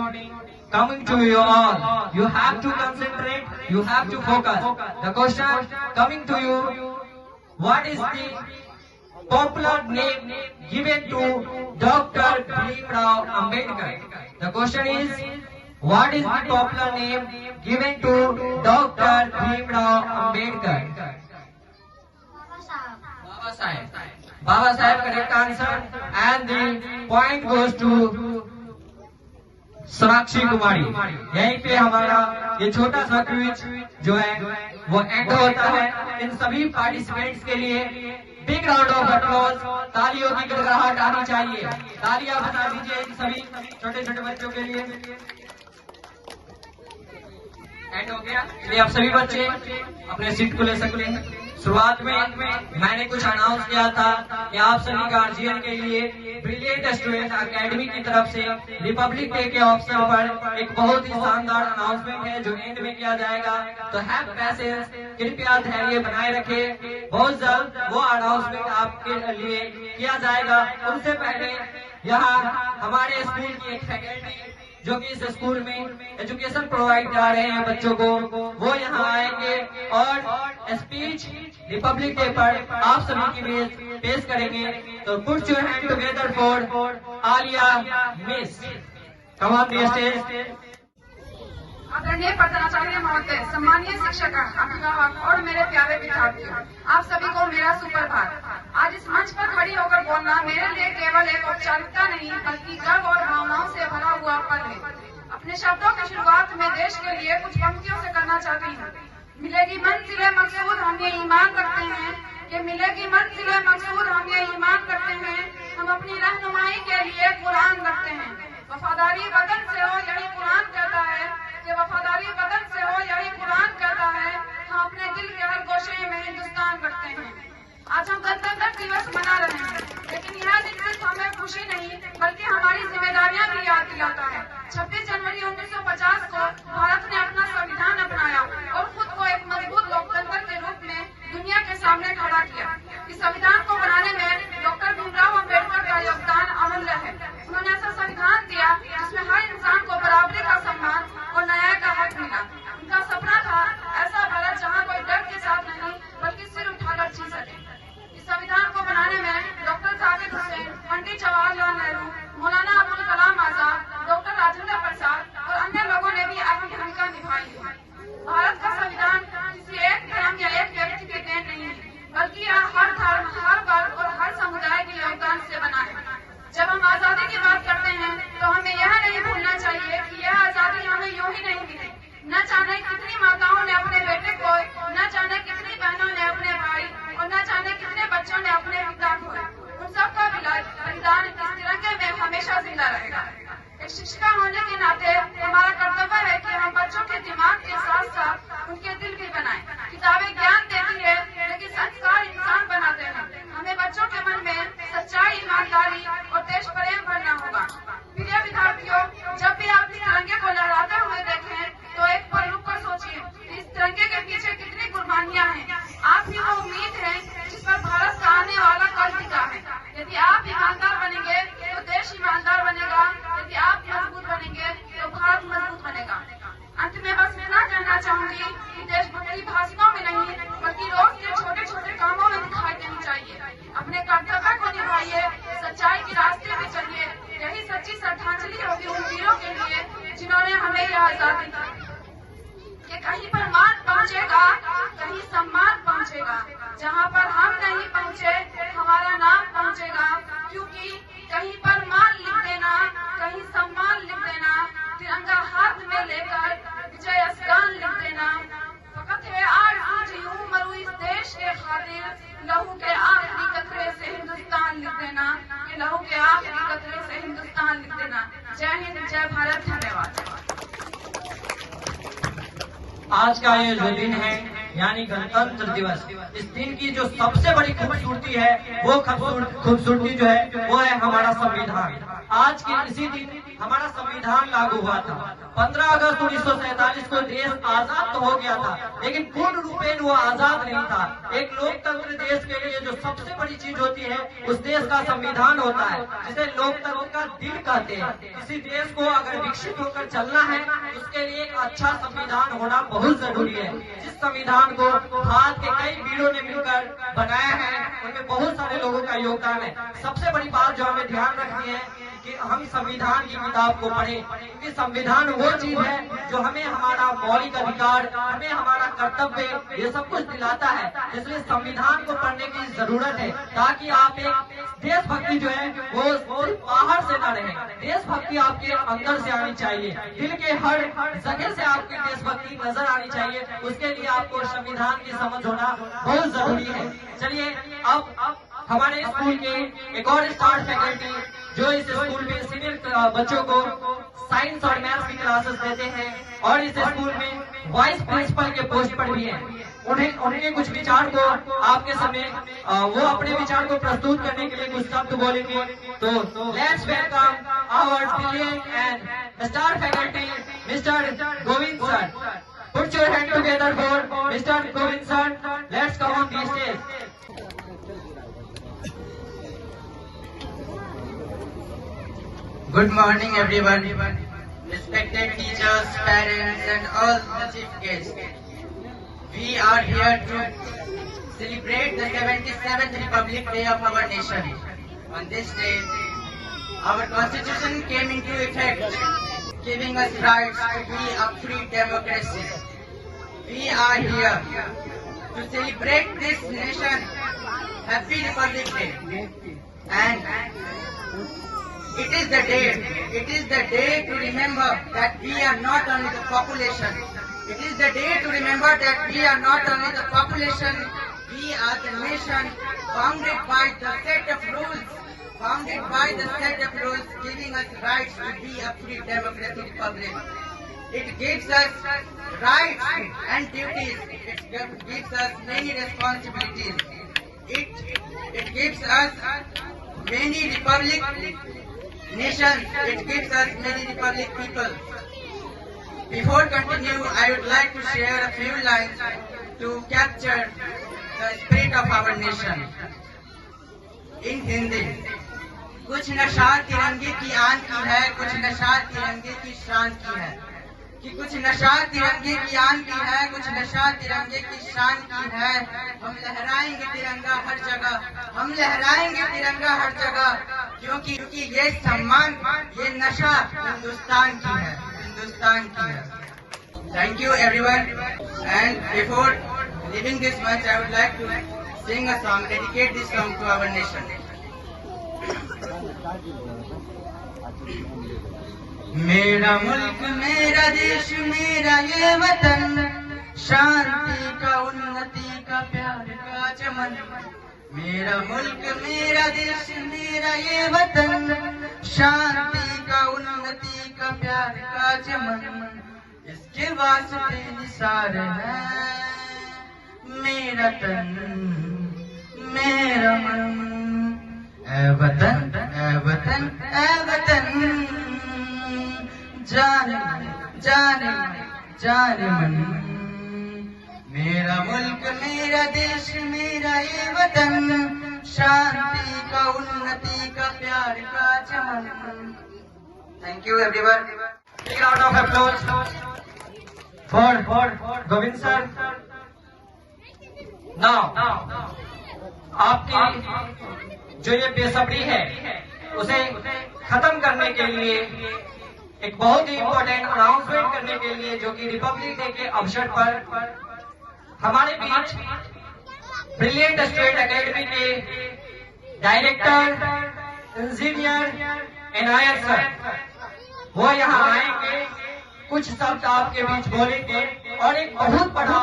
coming to you all. You have to concentrate. You have to focus. The question coming to you: what is the popular name given to Dr. Bhimrao Ambedkar? The question is: what is the popular name given to Dr. Bhimrao Ambedkar? Baba Saheb. Baba Saheb, correct answer. And the point goes to Sonakshi कुमारी. यहीं पे हमारा ये छोटा सा quiz जो है वो and होता है. इन सभी पार्टिसिपेंट्स के लिए बिग राउंड ऑफ अप्लॉज, तालियों की गड़गड़ाहट आनी चाहिए. तालियां बजा दीजिए इन सभी छोटे छोटे बच्चों के लिए. एंड हो गया. इसलिए आप सभी बच्चे अपने सीट को ले सकते हैं. शुरुआत में मैंने कुछ अनाउंस किया था कि आप सभी गार्जियन के लिए ब्रिलियंट स्टूडेंट एकेडमी की तरफ से रिपब्लिक डे के अवसर पर एक बहुत ही शानदार अनाउंसमेंट है जो एंड में किया जाएगा. तो हैव पैसेंस, कृपया धैर्य बनाए रखें. बहुत जल्द वो अनाउंसमेंट आपके लिए किया जाएगा. उनसे पहले यहाँ हमारे स्कूल की एक फैकल्टी जो कि इस स्कूल में एजुकेशन प्रोवाइड कर रहे हैं बच्चों को, वो यहाँ आएंगे और स्पीच रिपब्लिक डे पर आप सभी के लिए पेश करेंगे. तो put your hand together for Alia miss. Come on the stage. आदरणीय प्रधानाचार्य महोदय, सम्मानीय शिक्षक, अभिभावक और मेरे प्यारे विद्यार्थियों, आप सभी को मेरा सुप्रभात. आज इस मंच पर खड़ी होकर बोलना मेरे लिए केवल एक औपचारिकता नहीं बल्कि गर्व और भावनाओं से भरा हुआ पल है. अपने शब्दों की शुरुआत में देश के लिए कुछ पंक्तियों से करना चाहती हूँ. मिलेगी मंजिले मकसूद हम ये ईमान रखते हैं कि मिलेगी मंजिले मकसूद हम ये ईमान रखते हैं. हम अपनी रहनुमाई के लिए कुरान रखते हैं. वफादारी वतन से हो यही कुरान कहता है कि वफादारी वतन से हो यही कुरान कहता है. हम अपने दिल के हर गोशे में हिंदुस्तान रखते हैं. आज हम गणतंत्र दिवस मना रहे हैं, लेकिन यह दिन सिर्फ हमें खुशी नहीं बल्कि हमारी जिम्मेदारियां भी याद दिलाता है. 26 जनवरी 1950 को भारत ने अपना संविधान अपनाया और खुद को एक मजबूत लोकतंत्र के रूप में दुनिया के सामने खड़ा किया. इस संविधान को बनाने में डॉक्टर भीमराव अम्बेडकर का योगदान अमूल्य है. उन्होंने ऐसा संविधान दिया जिसमें हर इंसान को बराबरी का सम्मान और न्याय का हक मिला. उनका सपना था ऐसा भारत जहाँ कोई डर के साथ नहीं बल्कि सिर उठाकर जी सके. इस संविधान को बनाने में डॉक्टर जाकिर हुसैन, पंडित जवाहरलाल नेहरू, मौलाना अबुल कलाम आजाद, डॉक्टर राजेंद्र प्रसाद और अन्य लोगों ने भी अहम भूमिका निभाई है. भारत का संविधान किसी एक धर्म या एक व्यक्ति के देन नहीं है बल्कि यह हर धर्म, हर वर्ग और हर समुदाय के योगदान से बना है. जब हम आजादी की बात करते हैं तो हमें यह नहीं भूलना चाहिए कि यह आजादी हमें यूं ही नहीं मिली. न जाने कितनी माताओं ने अपने बेटे को, न जाने कितनी बहनों ने अपने भाई और न जाने कितने बच्चों ने अपने पिता खोए. उन सबका बलिदान इस तिरंगे में हमेशा जिंदा रहेगा. एक शिक्षिका होने के नाते हमारा कर्तव्य है कि हम बच्चों के दिमाग के साथ साथ उनके दिल भी बनाएं. किताबें ज्ञान देती है लेकिन संस्कार इंसान बनाते हैं. हमें बच्चों के मन में सच्चाई, ईमानदारी और देश प्रेम भरना होगा. प्रिय विद्यार्थियों, जब भी आप इस तिरंगे को लहराते हुए देखें तो एक पल रुक कर सोचिए इस तिरंगे के पीछे कितनी कुर्बानियां हैं. आप ही वो उम्मीद है जिस पर भारत का आने वाला कल टिका है. यदि आप ईमानदार बनेंगे तो देश ईमानदार बनेगा. यदि आप मजबूत बनेंगे तो भारत मजबूत बनेगा. अंत में बस इतना कहना चाहूंगी कि जिन्होंने हमें यह आजादी दी कि कहीं पर मान पहुंचेगा, कहीं सम्मान पहुंचेगा, जहां पर हम नहीं पहुंचे हमारा नाम पहुंचेगा, क्योंकि कहीं पर मान लिख देना, कहीं सम्मान लिख देना, तिरंगा हाथ में लेकर विजय असगान लिख देना। फकत है आरज़ू जी मरू इस देश के खातिर, लहू के आखिरी कतरे से हिंदुस्तान लिख देना, कि लहू के आखिरी कतरे से हिंदुस्तान लिख देना। जय हिंद, जय भारत, धन्यवाद। आज का ये जो दिन है यानी गणतंत्र दिवस, इस दिन की जो सबसे बड़ी खूबसूरती है वो खूबसूरती जो है वो है हमारा संविधान। आज के इसी दिन हमारा संविधान लागू हुआ था। 15 अगस्त 1947 को देश आजाद तो हो गया था, लेकिन पूर्ण रूपेण वो आजाद नहीं था। एक लोकतंत्र देश के लिए जो सबसे बड़ी चीज होती है उस देश का संविधान होता है, जिसे लोकतंत्र का दिल कहते हैं। किसी देश को अगर विकसित होकर चलना है उसके लिए एक अच्छा संविधान होना बहुत जरूरी है। जिस संविधान को भारत के कई वीरों ने मिलकर बनाया है उनमें बहुत सारे लोगों का योगदान है। सबसे बड़ी बात जो हमें ध्यान रखनी है कि हम संविधान की किताब को पढ़ें, क्योंकि संविधान वो चीज है जो हमें हमारा मौलिक अधिकार, हमें हमारा कर्तव्य ये सब कुछ दिलाता है। इसलिए संविधान को पढ़ने की जरूरत है ताकि आप एक देशभक्ति जो है वो बाहर से न रहे। देशभक्ति आपके अंदर से आनी चाहिए, दिल के हर जगह से आपकी देशभक्ति नजर आनी चाहिए। उसके लिए आपको संविधान की समझ होना बहुत जरूरी है। चलिए अब हमारे स्कूल के एक और स्टार फैकल्टी जो इस स्कूल में सीनियर बच्चों को साइंस और मैथ्स की क्लासेस देते हैं और इस स्कूल में वाइस प्रिंसिपल के पोस्ट पर भी हैं, उन्हें कुछ विचार को आपके सामने वो अपने विचार को प्रस्तुत करने के लिए कुछ शब्द बोलेंगे। तो let's welcome our brilliant and star faculty mister Govind sir. Put your hand together for mister Govind sir. Let's come on the stage. Good morning everyone, respected teachers, parents and all the chief guests. We are here to celebrate the 77th Republic Day of our nation. On this day, our constitution came into effect, giving us rights to be a free democracy. We are here to celebrate this nation Happy Republic Day. And it is the day to remember that we are not only the population. It is the day to remember that we are not only the population, we are the nation founded by the set of rules, giving us rights to be a free democratic republic. It gives us rights and duties. It gives us many responsibilities. It gives us many republic nations. It gives us many republic people. Before continue, I would like to share a few lines to capture the spirit of our nation. In Hindi, कुछ नशा तिरंगे की आन की है, कुछ नशा तिरंगे की शान की है। कि कुछ नशा तिरंगे की आन की है, कुछ नशा तिरंगे की शान की है। हम लहराएंगे तिरंगा हर जगह, हम लहराएंगे तिरंगा हर जगह, क्योंकि ये सम्मान, ये नशा हिंदुस्तान की है, हिंदुस्तान की है। Thank you everyone. And before leaving this much, I would like to sing a song, dedicate this song to our nation. मेरा मुल्क मेरा देश मेरा ये वतन, शांति का उन्नति का प्यार का चमन। मेरा मुल्क मेरा देश मेरा ये वतन, शांति का उन्नति का प्यार का चमन। इसके वास्ते निसार है मेरा तन मेरा मन। ऐ वतन ऐ वतन ऐ वतन, जाने जाने जाने मन। मेरा मुल्क मेरा देश मेरा ये वतन, शांति का उन्नति का प्यार का चमन। Thank you everyone. Big round of applause for Govind sir. Now, आपकी जो ये बेसब्री है उसे खत्म करने के लिए एक बहुत ही इम्पोर्टेंट अनाउंसमेंट करने के लिए, जो कि रिपब्लिक डे के अवसर पर हमारे बीच ब्रिलियंट स्टूडेंट एकेडमी के डायरेक्टर इंजीनियर इनायत सर वो यहाँ आएंगे, कुछ शब्द आपके बीच बोलेंगे और एक बहुत बड़ा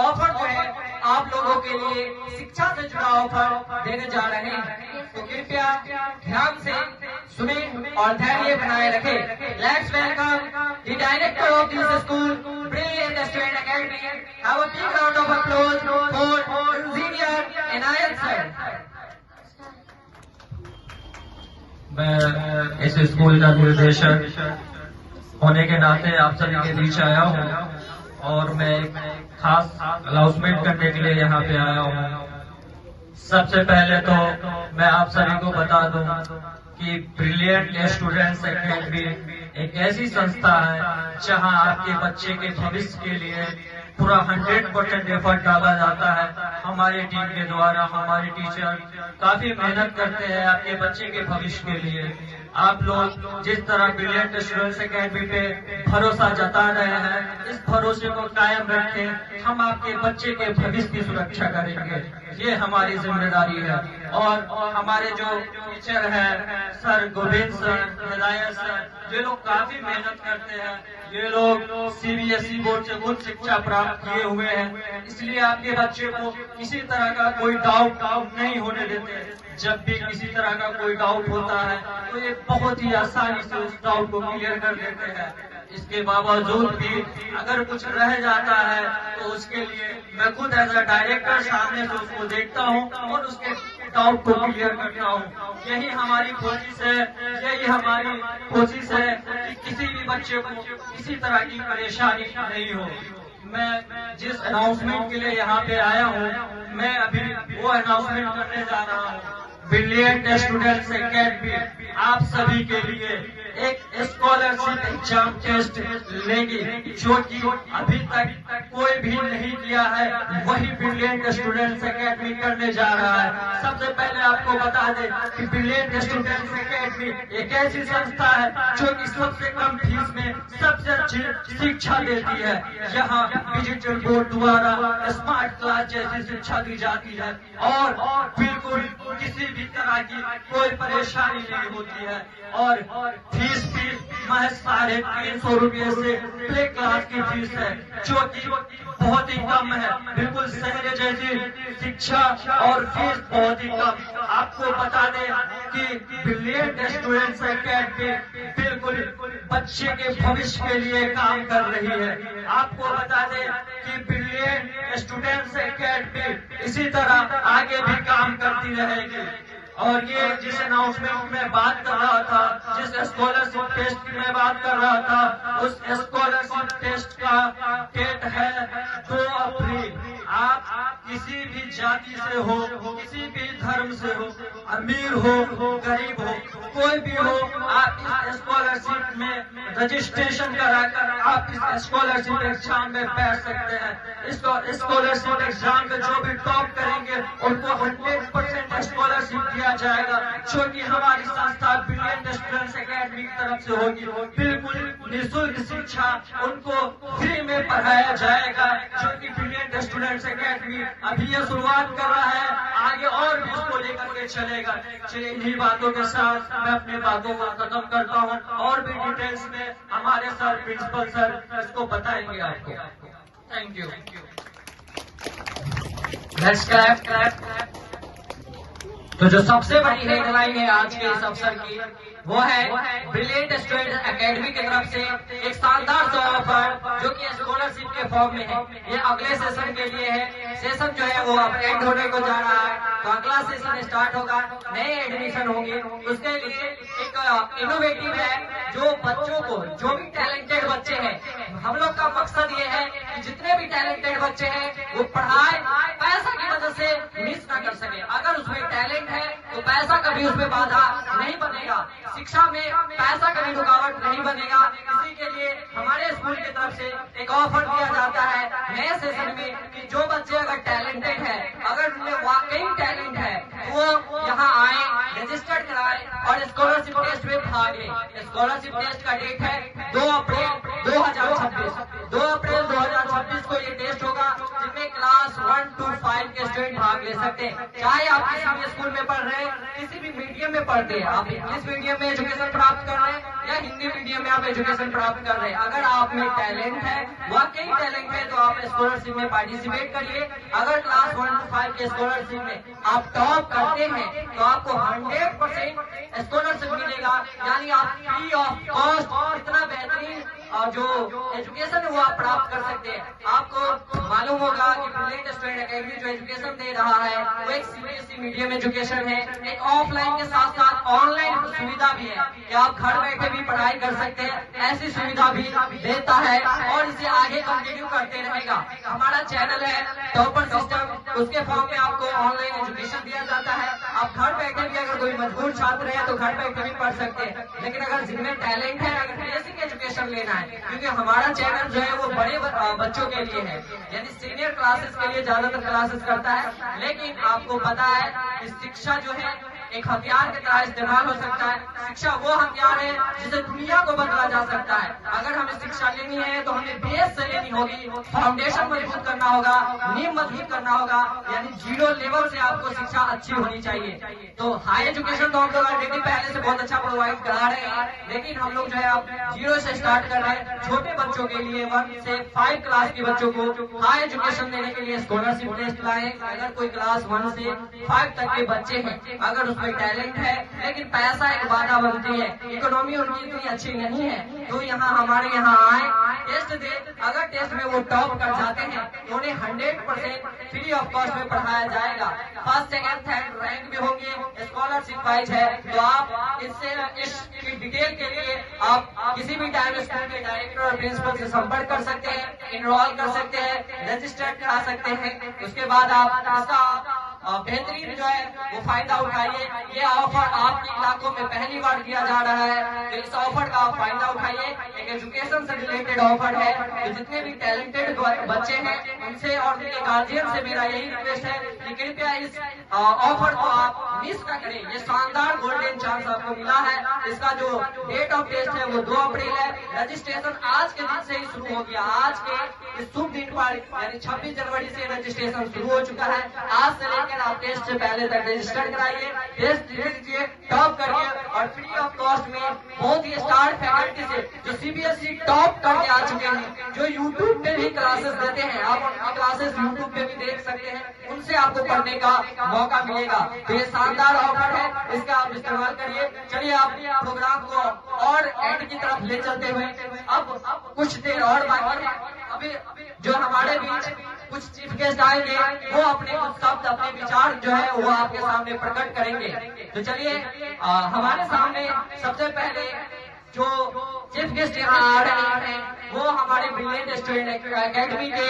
ऑफर जो है आप लोगों के लिए शिक्षा से जुड़ा ऑफर देने जा रहे हैं। तो कृपया ध्यान से सुने और धैर्य बनाए रखें। Let's welcome the director of this school, brilliant Student academy. Have a big round of applause for engineer Inayat sir. मैं इस स्कूल का निर्देशक होने के नाते आप सभी के बीच आया हूँ और मैं एक खास अनाउंसमेंट करने के लिए यहाँ पे आया हूँ। सबसे पहले तो मैं आप सभी को बता दूं कि ब्रिलियंट स्टूडेंट्स एकेडमी एक ऐसी संस्था है जहाँ आपके बच्चे के भविष्य के लिए पूरा 100% एफर्ट डाला जाता है। हमारी टीम के द्वारा हमारे टीचर काफी मेहनत करते हैं आपके बच्चे के भविष्य के लिए। आप लोग जिस तरह ब्रिलियंट स्टूडेंट्स एकेडमी पे भरोसा जता रहे हैं, इस भरोसे को कायम रखें। हम आपके बच्चे के भविष्य की सुरक्षा करेंगे, ये हमारी जिम्मेदारी है। और हमारे जो टीचर हैं सर गोविंद सर, हिदायत सर, ये लोग काफी मेहनत करते हैं। ये लोग CBSE बोर्ड से उच्च शिक्षा प्राप्त किए हुए हैं, इसलिए आपके बच्चे को किसी तरह का कोई डाउट नहीं होने देते। जब भी किसी तरह का कोई डाउट होता है तो ये बहुत ही आसानी से उस डाउट को क्लियर कर देते हैं। इसके बावजूद भी अगर कुछ रह जाता है तो उसके लिए मैं खुद एज अ डायरेक्टर सामने से उसको देखता हूँ और उसके डाउट को क्लियर करता हूँ। यही हमारी कोशिश है, यही हमारी कोशिश है कि किसी भी बच्चे को किसी तरह की परेशानी नहीं हो। मैं जिस अनाउंसमेंट के लिए यहाँ पे आया हूँ, मैं अभी वो अनाउंसमेंट करने जा रहा हूँ। ब्रिलियंट स्टूडेंट्स एकेडमी आप सभी के लिए एक स्कॉलरशिप एग्जाम टेस्ट लेगी, जो कि अभी तक कोई भी नहीं किया है, वही ब्रिलियंट स्टूडेंट्स एकेडमी करने जा रहा है। सबसे पहले आपको बता दें कि ब्रिलियंट स्टूडेंट्स एकेडमी एक ऐसी संस्था है जो कि सबसे कम फीस में सबसे अच्छी शिक्षा देती है। यहाँ डिजिटल बोर्ड द्वारा स्मार्ट क्लास जैसी शिक्षा दी जाती है और बिल्कुल किसी भी तरह की कोई परेशानी नहीं होती है। और फीस भी महज 350 रुपये से प्ले क्लास की फीस है, जो कि बहुत ही कम है। बिल्कुल शहर जैसी शिक्षा और फीस बहुत ही कम। आपको बता दें कि ब्रिलियंट स्टूडेंट्स एकेडमी बिल्कुल बच्चे के भविष्य के लिए काम कर रही है। आपको बता दें कि ब्रिलियंट स्टूडेंट्स एकेडमी इसी तरह आगे भी काम करती रहेगी। और ये जिस अनाउंसमेंट में बात कर रहा था, जिस स्कॉलरशिप टेस्ट की मैं बात कर रहा था, उस स्कॉलरशिप टेस्ट का डेट है 2 अप्रैल। आप किसी भी जाति से हो, किसी भी धर्म से हो, अमीर हो, गरीब हो, कोई भी हो, आप इस स्कॉलरशिप में रजिस्ट्रेशन कराकर आप इस स्कॉलरशिप एग्जाम में बैठ सकते हैं। इस स्कॉलरशिप एग्जाम में जो भी टॉप करेंगे उनको 100% स्कॉलरशिप दिया जाएगा, जो कि हमारी संस्था ब्रिलियंट स्टूडेंट्स एकेडमी की तरफ से होगी। बिल्कुल निःशुल्क शिक्षा उनको फ्री में पढ़ाया जाएगा, जो कि ब्रिलियंट स्टूडेंट्स एकेडमी अभी ये शुरुआत कर रहा है, आगे और भी इसको लेकर के चलेगा। चलिए इन्हीं बातों के साथ मैं अपनी बातों को खत्म करता हूँ और भी डिटेल्स में हमारे सर प्रिंसिपल सर इसको बताएंगे आपको। Thank you. Let's clap. तो जो सबसे बड़ी हेडलाइन है आज के इस अवसर की, वो है ब्रिलियंट स्टूडेंट एकेडमी की तरफ से एक शानदार सा ऑफर, जो कि स्कॉलरशिप के फॉर्म में है। ये अगले सेशन के लिए है। सेशन जो है वो अब एंड होने को जा रहा है, तो अगला सेशन स्टार्ट होगा, नए एडमिशन होंगे। उसके लिए एक इनोवेटिव है, जो बच्चों को, जो भी टैलेंटेड बच्चे हैं, हम लोग का मकसद ये है कि जितने भी टैलेंटेड बच्चे हैं वो पढ़ाई पैसा की वजह से मिस ना कर सके। अगर उसमें टैलेंट है तो पैसा कभी उसमें बाधा नहीं बनेगा, शिक्षा में पैसा कभी रुकावट नहीं बनेगा। इसी के लिए हमारे स्कूल की तरफ से एक ऑफर दिया जाता है नए सेशन में कि जो बच्चे अगर टैलेंटेड है, अगर उनमें वाकई टैलेंट है, वो यहाँ आए, रजिस्टर कराए और स्कॉलरशिप टेस्ट में भाग ले। स्कॉलरशिप टेस्ट का डेट है 2 अप्रैल 2026 को ये टेस्ट होगा, जिसमें क्लास 1 to 5 के स्टूडेंट भाग ले सकते हैं। चाहे आप किसी भी स्कूल में पढ़ रहे हैं, किसी भी मीडियम में पढ़ते हैं, आप इंग्लिश मीडियम में एजुकेशन प्राप्त कर रहे हैं या हिंदी मीडियम में आप एजुकेशन प्राप्त कर रहे हैं, अगर आप में टैलेंट है, वाकई टैलेंट है, तो आप स्कॉलरशिप में पार्टिसिपेट करिए। अगर क्लास 1 to 5 के स्कॉलरशिप में आप टॉप करते हैं तो आपको 100% स्कॉलरशिप मिलेगा, यानी आप फ्री ऑफ कॉस्ट इतना बेहतरीन जो एजुकेशन है वो आप प्राप्त कर सकते हैं। आपको मालूम होगा कि ब्रिलियंट स्टूडेंट एकेडमी जो एजुकेशन दे रहा है वो एक सीबीएसई मीडियम एजुकेशन है, एक ऑफलाइन के साथ साथ ऑनलाइन सुविधा भी है कि आप घर बैठे भी पढ़ाई कर सकते हैं, ऐसी सुविधा भी देता है और इसे आगे कंटिन्यू करते रहेगा। हमारा चैनल है टॉपर सिस्टम, उसके फॉर्म में आपको ऑनलाइन एजुकेशन दिया जाता है। आप घर बैठे भी अगर कोई मजबूर छात्र है तो घर बैठे भी पढ़ सकते हैं, लेकिन अगर जिनमें टैलेंट है, अगर बेसिक एजुकेशन लेना है, क्योंकि हमारा चैनल जो है वो बड़े बच्चों के लिए है, यानी सीनियर क्लासेस के लिए ज्यादातर क्लासेस करता है। लेकिन आपको पता है कि शिक्षा जो है एक हथियार की तरह इस्तेमाल हो सकता है। शिक्षा वो हथियार है जिसे दुनिया को बदला जा सकता है। अगर हमें शिक्षा लेनी है तो हमें बेस से लेनी होगी, फाउंडेशन मजबूत करना होगा, नींव मजबूत करना होगा, यानी 0 लेवल से आपको शिक्षा अच्छी होनी चाहिए। तो हाई एजुकेशन तो हम लोग ऑलरेडी पहले से बहुत अच्छा प्रोवाइड करा रहे हैं, लेकिन हम लोग जो है अब 0 से स्टार्ट कर रहे हैं। छोटे बच्चों के लिए 1 से 5 क्लास के बच्चों को हाई एजुकेशन देने के लिए स्कॉलरशिप टेस्ट लाए। अगर कोई क्लास 1 से 5 तक के बच्चे हैं, अगर उसमें टैलेंट है लेकिन पैसा एक बाधा बनती है, इकोनॉमी उनकी इतनी अच्छी नहीं है, तो यहाँ हमारे यहाँ आए, टेस्ट दे। अगर टेस्ट में वो टॉप कर जाते हैं तो उन्हें 100% फ्री ऑफ कॉस्ट में पढ़ाया जाएगा। फर्स्ट सेकंड थर्ड रैंक भी होंगे, स्कॉलरशिप वाइज है। तो आप इसकी डिटेल के लिए आप किसी भी टाइम स्कूल के डायरेक्टर और प्रिंसिपल से संपर्क कर सकते हैं, इनरोल कर सकते हैं, रजिस्टर्ड करा सकते हैं। उसके बाद आप इसका बेहतरीन जो है वो फायदा उठाइए। ये ऑफर आपके इलाकों में पहली बार किया जा रहा है, तो इस ऑफर का आप फायदा उठाइए। एक एजुकेशन से रिलेटेड ऑफर है, तो जितने भी टैलेंटेड बच्चे हैं उनसे और उनके गार्जियन से मेरा यही रिक्वेस्ट है कि कृपया इस ऑफर को आप मिस न करें। ये शानदार गोल्डन चांस आपको मिला है। इसका जो डेट ऑफ टेस्ट है वो 2 अप्रैल है। रजिस्ट्रेशन आज के दिन से ही शुरू हो गया। आज के इस शुभ दिन पर यानी 26 जनवरी से रजिस्ट्रेशन शुरू हो चुका है। आज से लेकर आप टेस्ट से पहले तक रजिस्टर कराइए, टेस्ट दीजिए, टॉप करिए और फ्री ऑफ कॉस्ट में बहुत ही स्टार फैकल्टी से जो सीबीएसई टॉप करके आ चुके हैं, जो यूट्यूब पे भी क्लासेस देते हैं, आप उनकी क्लासेस यूट्यूब पे भी देख सकते हैं, उनसे आपको पढ़ने का मौका मिलेगा। तो ये शानदार ऑफर है, इसका आप इस्तेमाल करिए। चलिए आप प्रोग्राम को और एंड की तरफ ले चलते हुए अब कुछ देर और बाकी है। अभी जो हमारे बीच कुछ चीफ गेस्ट आएंगे वो अपने कुछ शब्द, अपने विचार जो है वो आपके सामने प्रकट करेंगे। तो चलिए हमारे सामने सबसे पहले जो चीफ गेस्ट यहाँ आ रहे हैं वो हमारे ब्रिलियंट स्टूडेंट एकेडमी के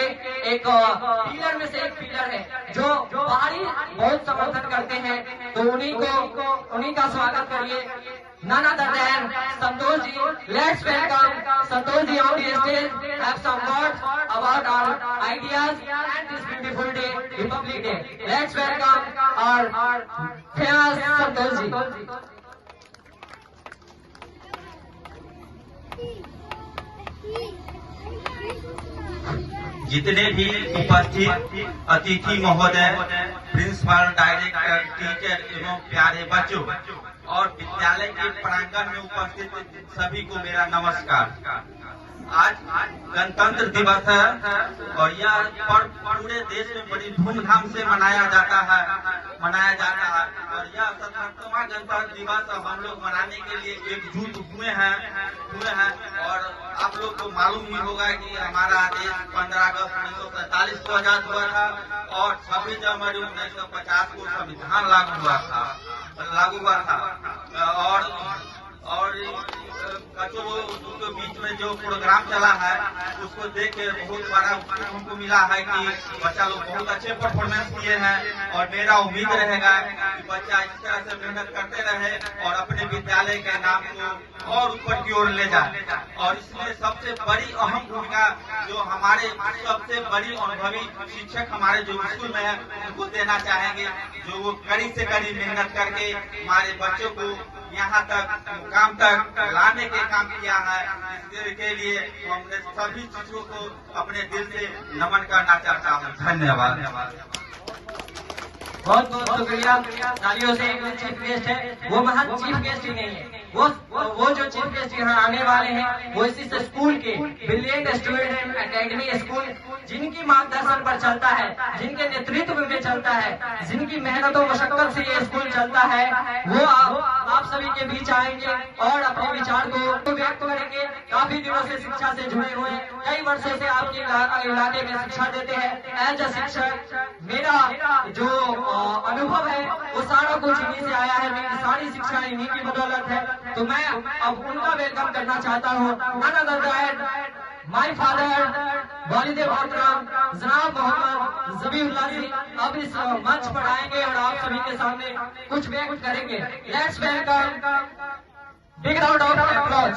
एक पिलर में से एक पिलर है, जो बाहरी बहुत समर्थन करते हैं। तो उन्हीं का स्वागत करिए। None other than Santosh ji. Let's welcome Santosh ji on the stage. Have some words about our ideas and this beautiful day, Republic Day. Let's welcome our famous Santosh ji. जितने भी उपस्थित अतिथि महोदय, प्रिंसिपल, डायरेक्टर, टीचर एवं प्यारे बच्चों और विद्यालय के प्रांगण में उपस्थित सभी को मेरा नमस्कार। आज गणतंत्र दिवस है और यह पर्व पूरे देश में बड़ी धूमधाम से मनाया जाता है और यह 77वां गणतंत्र दिवस हम लोग मनाने के लिए एकजुट हुए हैं। और आप लोग को मालूम ही होगा कि हमारा देश 15 अगस्त 1947 को आजाद हुआ था और 26 जनवरी 1950 को संविधान लागू हुआ था। और बच्चों के बीच में जो प्रोग्राम चला है उसको देख के बहुत बड़ा हमको मिला है कि बच्चा लोग बहुत अच्छे परफॉर्मेंस किए हैं और मेरा उम्मीद रहेगा कि बच्चा इस तरह से मेहनत करते रहे और अपने विद्यालय के नाम को और ऊपर की ओर ले जाए। और इसमें सबसे बड़ी अहम भूमिका जो हमारे सबसे बड़ी अनुभवी शिक्षक हमारे जो स्कूल में है उनको देना चाहेंगे, जो वो कड़ी से कड़ी मेहनत करके हमारे बच्चों को यहाँ तक मुकाम तक लाने के काम किया है। इसके लिए हमने सभी शिक्षकों को अपने दिल से नमन करना चाहता हूँ। धन्यवाद। बहुत बहुत शुक्रिया। तालियों से एक चीफ गेस्ट है, वो महान चीफ गेस्ट ही नहीं है, वो जो चीफ गेस्ट यहाँ आने वाले हैं वो इसी स्कूल के ब्रिलियंट स्टूडेंट एकेडमी स्कूल, जिनकी मार्गदर्शन पर चलता है, जिनके नेतृत्व में चलता है, जिनकी मेहनत और मशक्कत से ये स्कूल चलता है, वो आप सभी के बीच आएंगे और अपने विचार को व्यक्त करेंगे। काफी दिनों से शिक्षा से जुड़े हुए हैं, कई वर्षों से आपके इलाके में शिक्षा देते हैं। एज अ शिक्षक मेरा जो अनुभव है वो सारा कुछ इन्हीं से आया है, मेरी सारी शिक्षा इन्हीं की बदौलत है। तो मैं अब उनका वेलकम करना चाहता हूँ। माय फादर वालिद मोहतरम जनाब मोहम्मद ज़बीहुल्लाह जी अब इस मंच पर आएंगे और आप सभी के सामने कुछ व्यक्त करेंगे। Let's welcome, big round of applause.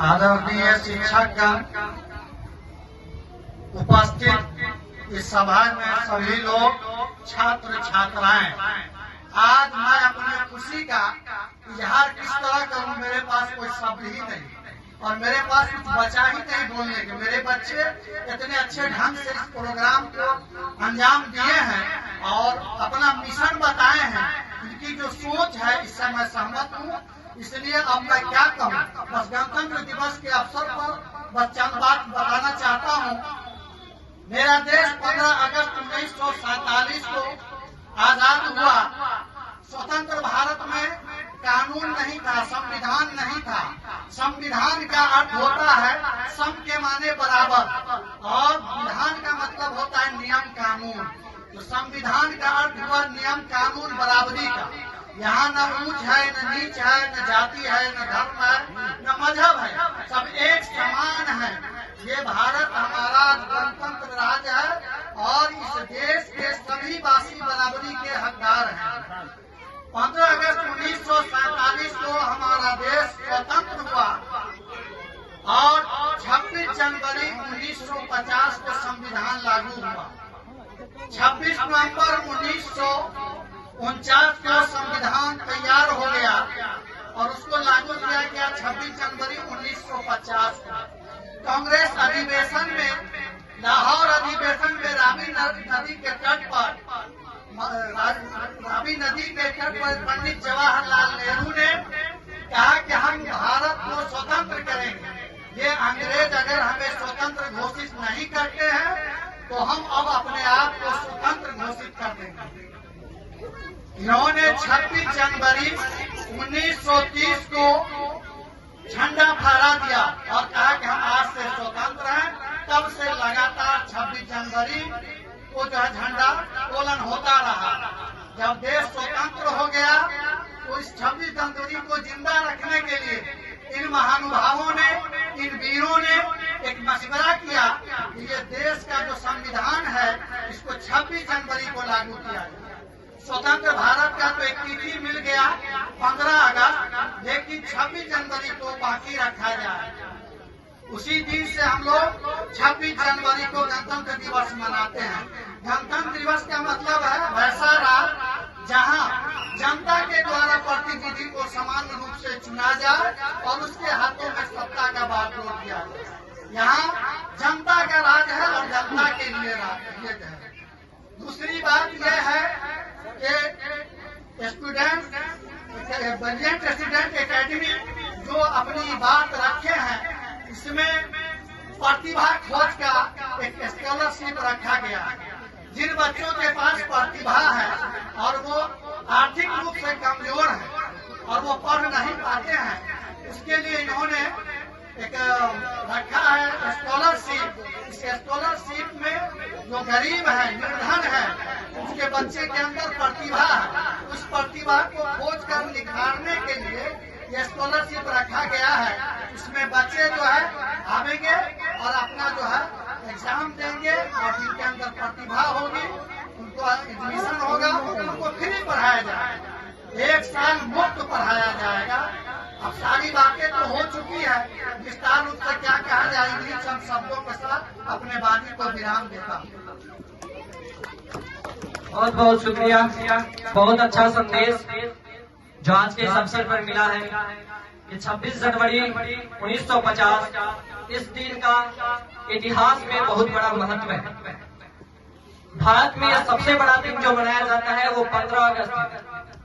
आदरणीय शिक्षकगण, उपस्थित इस सभा में सभी लोग, छात्र छात्राएं, आज मैं अपनी खुशी का इजहार किस तरह करूं, मेरे पास कोई शब्द ही नहीं और मेरे पास कुछ बचा ही नहीं बोलने के। मेरे बच्चे इतने अच्छे ढंग से इस प्रोग्राम को अंजाम दिए हैं और अपना मिशन बताए हैं। इनकी जो सोच है इससे मैं सहमत हूँ। इसलिए अब मैं क्या कहूँ, बस गणतंत्र दिवस के अवसर पर बस चंद बात बताना चाहता हूँ। मेरा देश 15 अगस्त 1947 को आजाद हुआ। स्वतंत्र भारत में कानून नहीं था, संविधान नहीं था। संविधान का अर्थ होता है सम के माने बराबर और विधान का मतलब होता है नियम कानून। तो संविधान का अर्थ हुआ नियम कानून बराबरी का। यहाँ न ऊंच है, न नीच है, न जाति है, न धर्म है, न मजहब है, सब एक समान है। ये भारत हमारा गणतंत्र राज है और इस देश के सभी वासी बराबरी के हकदार हैं। 15 अगस्त 1947 को हमारा देश स्वतंत्र हुआ और 26 जनवरी 1950 को संविधान लागू हुआ। 26 नवंबर 1949 को संविधान तैयार हो गया और उसको लागू किया गया 26 जनवरी 1950 को। कांग्रेस अधिवेशन में, लाहौर अधिवेशन में रावी नदी के तट पर पंडित जवाहरलाल नेहरू ने कहा कि हम भारत को स्वतंत्र करेंगे। ये अंग्रेज अगर हमें स्वतंत्र घोषित नहीं करते हैं तो हम अब अपने आप को स्वतंत्र घोषित कर देंगे। इन्होंने 26 जनवरी 1930 को झंडा फहरा दिया और कहा कि हम आज से स्वतंत्र हैं। तब से लगातार 26 जनवरी को जो है झंडा तोलन होता रहा। जब देश स्वतंत्र हो गया तो इस 26 जनवरी को जिंदा रखने के लिए इन महानुभावों ने, इन वीरों ने एक मशवरा किया कि ये देश का जो संविधान है इसको 26 जनवरी को लागू किया जाए। स्वतंत्र भारत का तो एक तिथि मिल गया 15 अगस्त, लेकिन 26 जनवरी को बाकी रखा जाए। उसी दिन से हम लोग 26 जनवरी को गणतंत्र दिवस मनाते हैं। गणतंत्र दिवस का मतलब है वैसा राज जहां जनता के द्वारा प्रतिनिधि को समान रूप से चुना जाए और उसके हाथों में सत्ता का बागडोर दिया जाए। यहाँ जनता का राज है और जनता के लिए राज है। दूसरी बात यह है कि ब्रिलियंट स्टूडेंट एकेडमी जो अपनी बात रखे हैं, इसमें प्रतिभा खोज का एक स्कॉलरशिप रखा गया है। जिन बच्चों के पास प्रतिभा है और वो आर्थिक रूप से कमजोर है और वो पढ़ नहीं पाते हैं, उसके लिए इन्होंने एक रखा है स्कॉलरशिप। इस स्कॉलरशिप में जो गरीब है, निर्धन है, उसके बच्चे के अंदर प्रतिभा है, उस प्रतिभा को खोज कर निखारने के लिए ये स्कॉलरशिप रखा गया है। इसमें बच्चे जो है आवेंगे और अपना जो है एग्जाम देंगे और जिनके अंदर प्रतिभा होगी उनको एडमिशन होगा, उनको फ्री पढ़ाया जाएगा। 1 साल मुफ्त पढ़ाया जाएगा। अब सारी बातें तो हो चुकी है, विस्तार रूप से क्या कहा जाएगी सब शब्दों के साथ अपने वाणी को विराम देता हूँ। बहुत बहुत शुक्रिया। बहुत अच्छा संदेश जो आज के इस अवसर पर मिला है कि 26 जनवरी 1950 इस दिन का इतिहास में बहुत बड़ा महत्व है। भारत में यह सबसे बड़ा दिन जो मनाया जाता है वो 15 अगस्त है।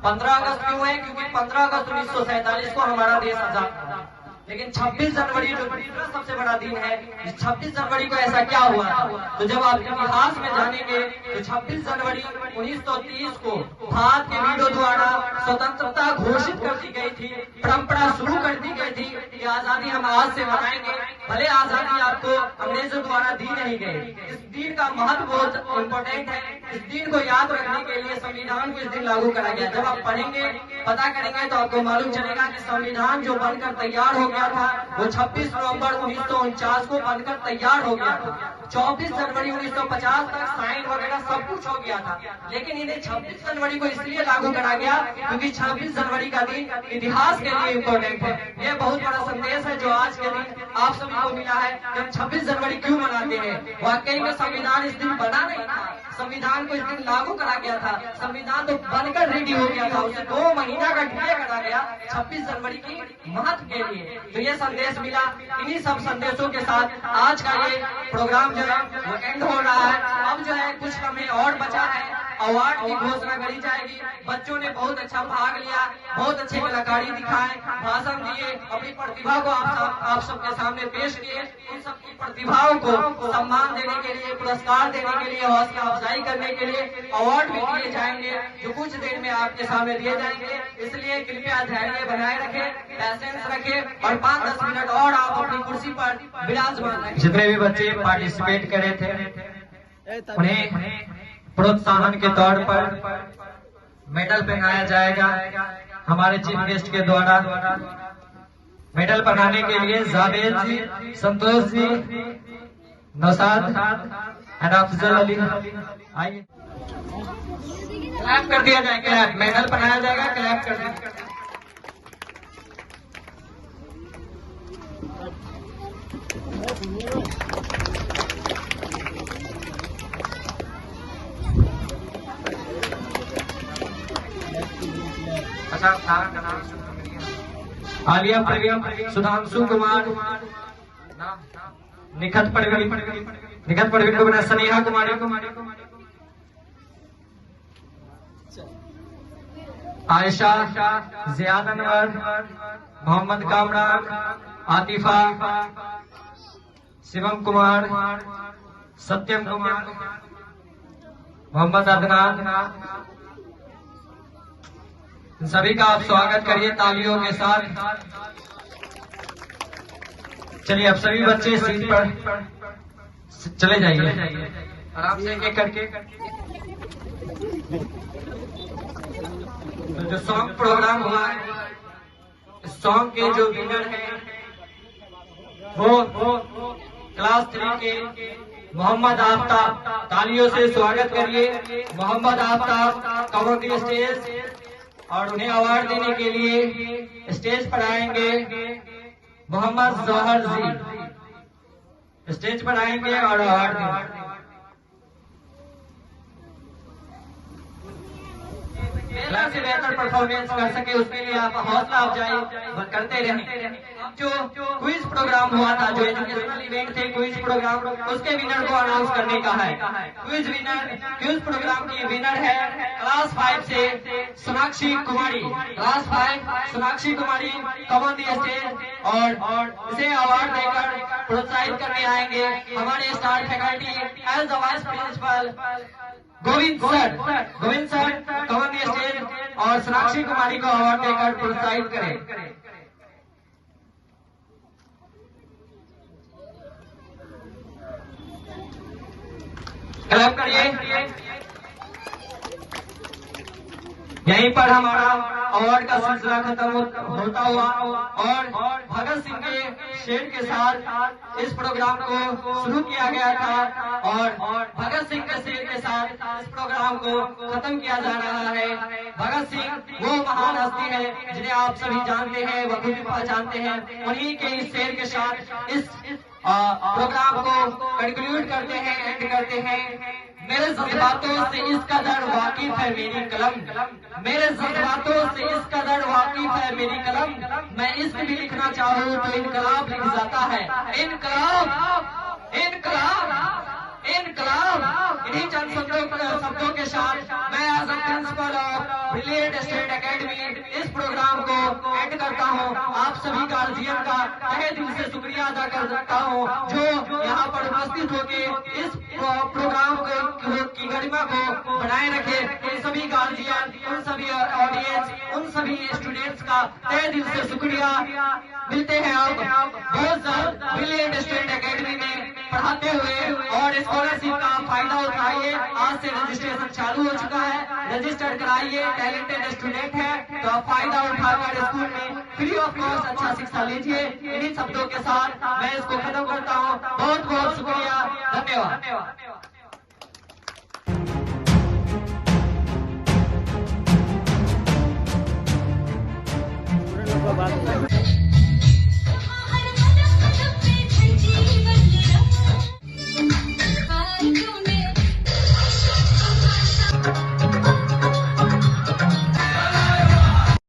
15 अगस्त क्यों है? क्योंकि 15 अगस्त 1947 को हमारा देश आजाद हुआ। लेकिन 26 जनवरी जो दूसरा सबसे बड़ा दिन है, 26 जनवरी को ऐसा क्या हुआ था? तो जब आप इतिहास में जानेंगे तो 26 जनवरी 1930 को भारत के वीरों द्वारा स्वतंत्रता घोषित कर दी गई थी। परंपरा शुरू कर दी गई थी कि आजादी हम आज से मनाएंगे, भले आजादी आपको अंग्रेजों द्वारा दी नहीं गई। इस दिन का महत्व बहुत इम्पोर्टेंट है। इस दिन को याद रखने के लिए संविधान को इस दिन लागू करा गया। जब आप पढ़ेंगे, पता करेंगे तो आपको मालूम चलेगा कि संविधान जो बनकर तैयार हो गया था वो 26 नवंबर 1949 को बनकर तैयार हो गया था। 24 जनवरी 1950 तक साइन वगैरह सब कुछ हो गया था, लेकिन इन्हें 26 जनवरी को इसलिए लागू करा गया क्योंकि 26 जनवरी का दिन इतिहास के लिए इम्पोर्टेंट है। ये बहुत बड़ा संदेश है जो आज के दिन आप सभी को मिला है कि हम 26 जनवरी क्यों मनाते हैं। वाकई में संविधान इस दिन बना नहीं था, संविधान को इस दिन लागू करा गया था। संविधान तो बनकर रेडी हो गया था, उसे 2 महीना का डिले करा गया 26 जनवरी की महत्व के लिए। तो ये संदेश मिला। इन्हीं सब संदेशों के साथ आज का ये प्रोग्राम जो है वो एंड हो रहा है। अब जो है कुछ समय और बचा है, अवार्ड की घोषणा करी जाएगी। बच्चों ने बहुत अच्छा भाग लिया, बहुत अच्छी कलाकारी दिखाए, भाषण दिए, अपनी प्रतिभा को आप सबके सामने पेश किए। उन सबकी प्रतिभाओं को सम्मान देने के लिए, पुरस्कार देने के लिए, हौसला अफजाई करने के लिए अवार्ड भी दिए जाएंगे जो कुछ देर में आपके सामने दिए जाएंगे। इसलिए कृपया धैर्य बनाए रखें, पैसेंस रखें और 5-10 मिनट और आप अपनी कुर्सी पर विराजमान रखें। जितने भी बच्चे पार्टिसिपेट कर रहे थे उन्हें प्रोत्साहन के तौर पर मेडल पहनाया जाएगा हमारे चीफ गेस्ट के द्वारा। मेडल पहनाने के लिए जावेद जी, संतोष जी, नौशाद एंड अफजल अली आइए। क्लैप कर दिया जाए, क्लैप। मेडल पहनाया जाएगा, क्लैप कर दिया। आलिया प्रवीण, सुधांशु कुमार, निखत प्रवीण को बना, स्नेहा कुमारी को, आयशा, जियाद अनवर, मोहम्मद कामरान, आतिफा, शिवम कुमार, सत्यम कुमार, मोहम्मद अदनान, सभी का आप स्वागत करिए तालियों के साथ। चलिए अब सभी बच्चे सीट पर चले जाइए आराम से एक करके। तो जो सॉन्ग प्रोग्राम हुआ है, सॉन्ग के जो विनर हैं वो क्लास 3 के मोहम्मद आफ्ताब, तालियों से स्वागत करिए। Mohammad Aftab come on the stage और उन्हें अवार्ड देने के लिए स्टेज पर आएंगे मोहम्मद जौहर जी, स्टेज पर आएंगे और अवार्ड देंगे। बेहतर से बेहतर परफॉर्मेंस कर सके उसके लिए आप हौसला अफजाई करते रहें। जो क्विज प्रोग्राम हुआ था, जो एजुकेशनल इवेंट थे क्विज प्रोग्राम, उसके विनर को अनाउंस करने का है। क्विज प्रोग्राम की विनर है क्लास 5 से Sonakshi Kumari. Class 5 Sonakshi Kumari come on the stage और इसे अवार्ड देकर प्रोत्साहित करने आएंगे हमारे star faculty as the vice principal Govind sir come on the stage और सोनाक्षी कुमारी को अवार्ड देकर प्रोत्साहित करें। क्लैप करिए। यहीं पर हमारा अवार्ड का सिलसिला खत्म होता हुआ और भगत सिंह के शेर के साथ इस प्रोग्राम को शुरू किया गया था और भगत सिंह के शेर के साथ इस प्रोग्राम को खत्म किया जा रहा है। भगत सिंह वो महान हस्ती है जिन्हें आप सभी जानते हैं, बखूबी पहचानते हैं। उन्हीं के इस शेर के साथ इस प्रोग्राम को कंक्लूड करते हैं, एंड करते हैं। मेरे जज्बातों से इस कदर वाकिफ है मेरी कलम, मेरे जज्बातों से इस कदर वाकिफ है मेरी कलम, मैं इश्क भी लिखना चाहूँ तो इनकलाब लिख जाता है। इनकलाब इनकलाब इनकलाब। इन्हीं चंद शब्दों के साथ मैं as a principal of Brilliant Student Academy इस प्रोग्राम को एंड करता हूँ। आप सभी गार्जियन का तहे दिल से शुक्रिया अदा करता हूँ जो यहाँ पर उपस्थित होके इस प्रोग्राम को की गरिमा को बनाए रखे। उन सभी गार्जियन, उन सभी ऑडियंस, उन सभी स्टूडेंट्स का तहे दिल से शुक्रिया। मिलते हैं अब बहुत जल्द ब्रिलियंट स्टूडेंट एकेडमी में पढ़ाते हुए, और स्कॉलरशिप का फायदा उठाइए। आज से रजिस्ट्रेशन चालू हो चुका है, रजिस्टर कराइए। टैलेंटेड स्टूडेंट है तो आप फायदा उठाकर स्कूल में फ्री ऑफ कॉस्ट अच्छा शिक्षा लीजिए। इन्हीं शब्दों के साथ मैं इसको खत्म करता हूँ। बहुत बहुत शुक्रिया, धन्यवाद।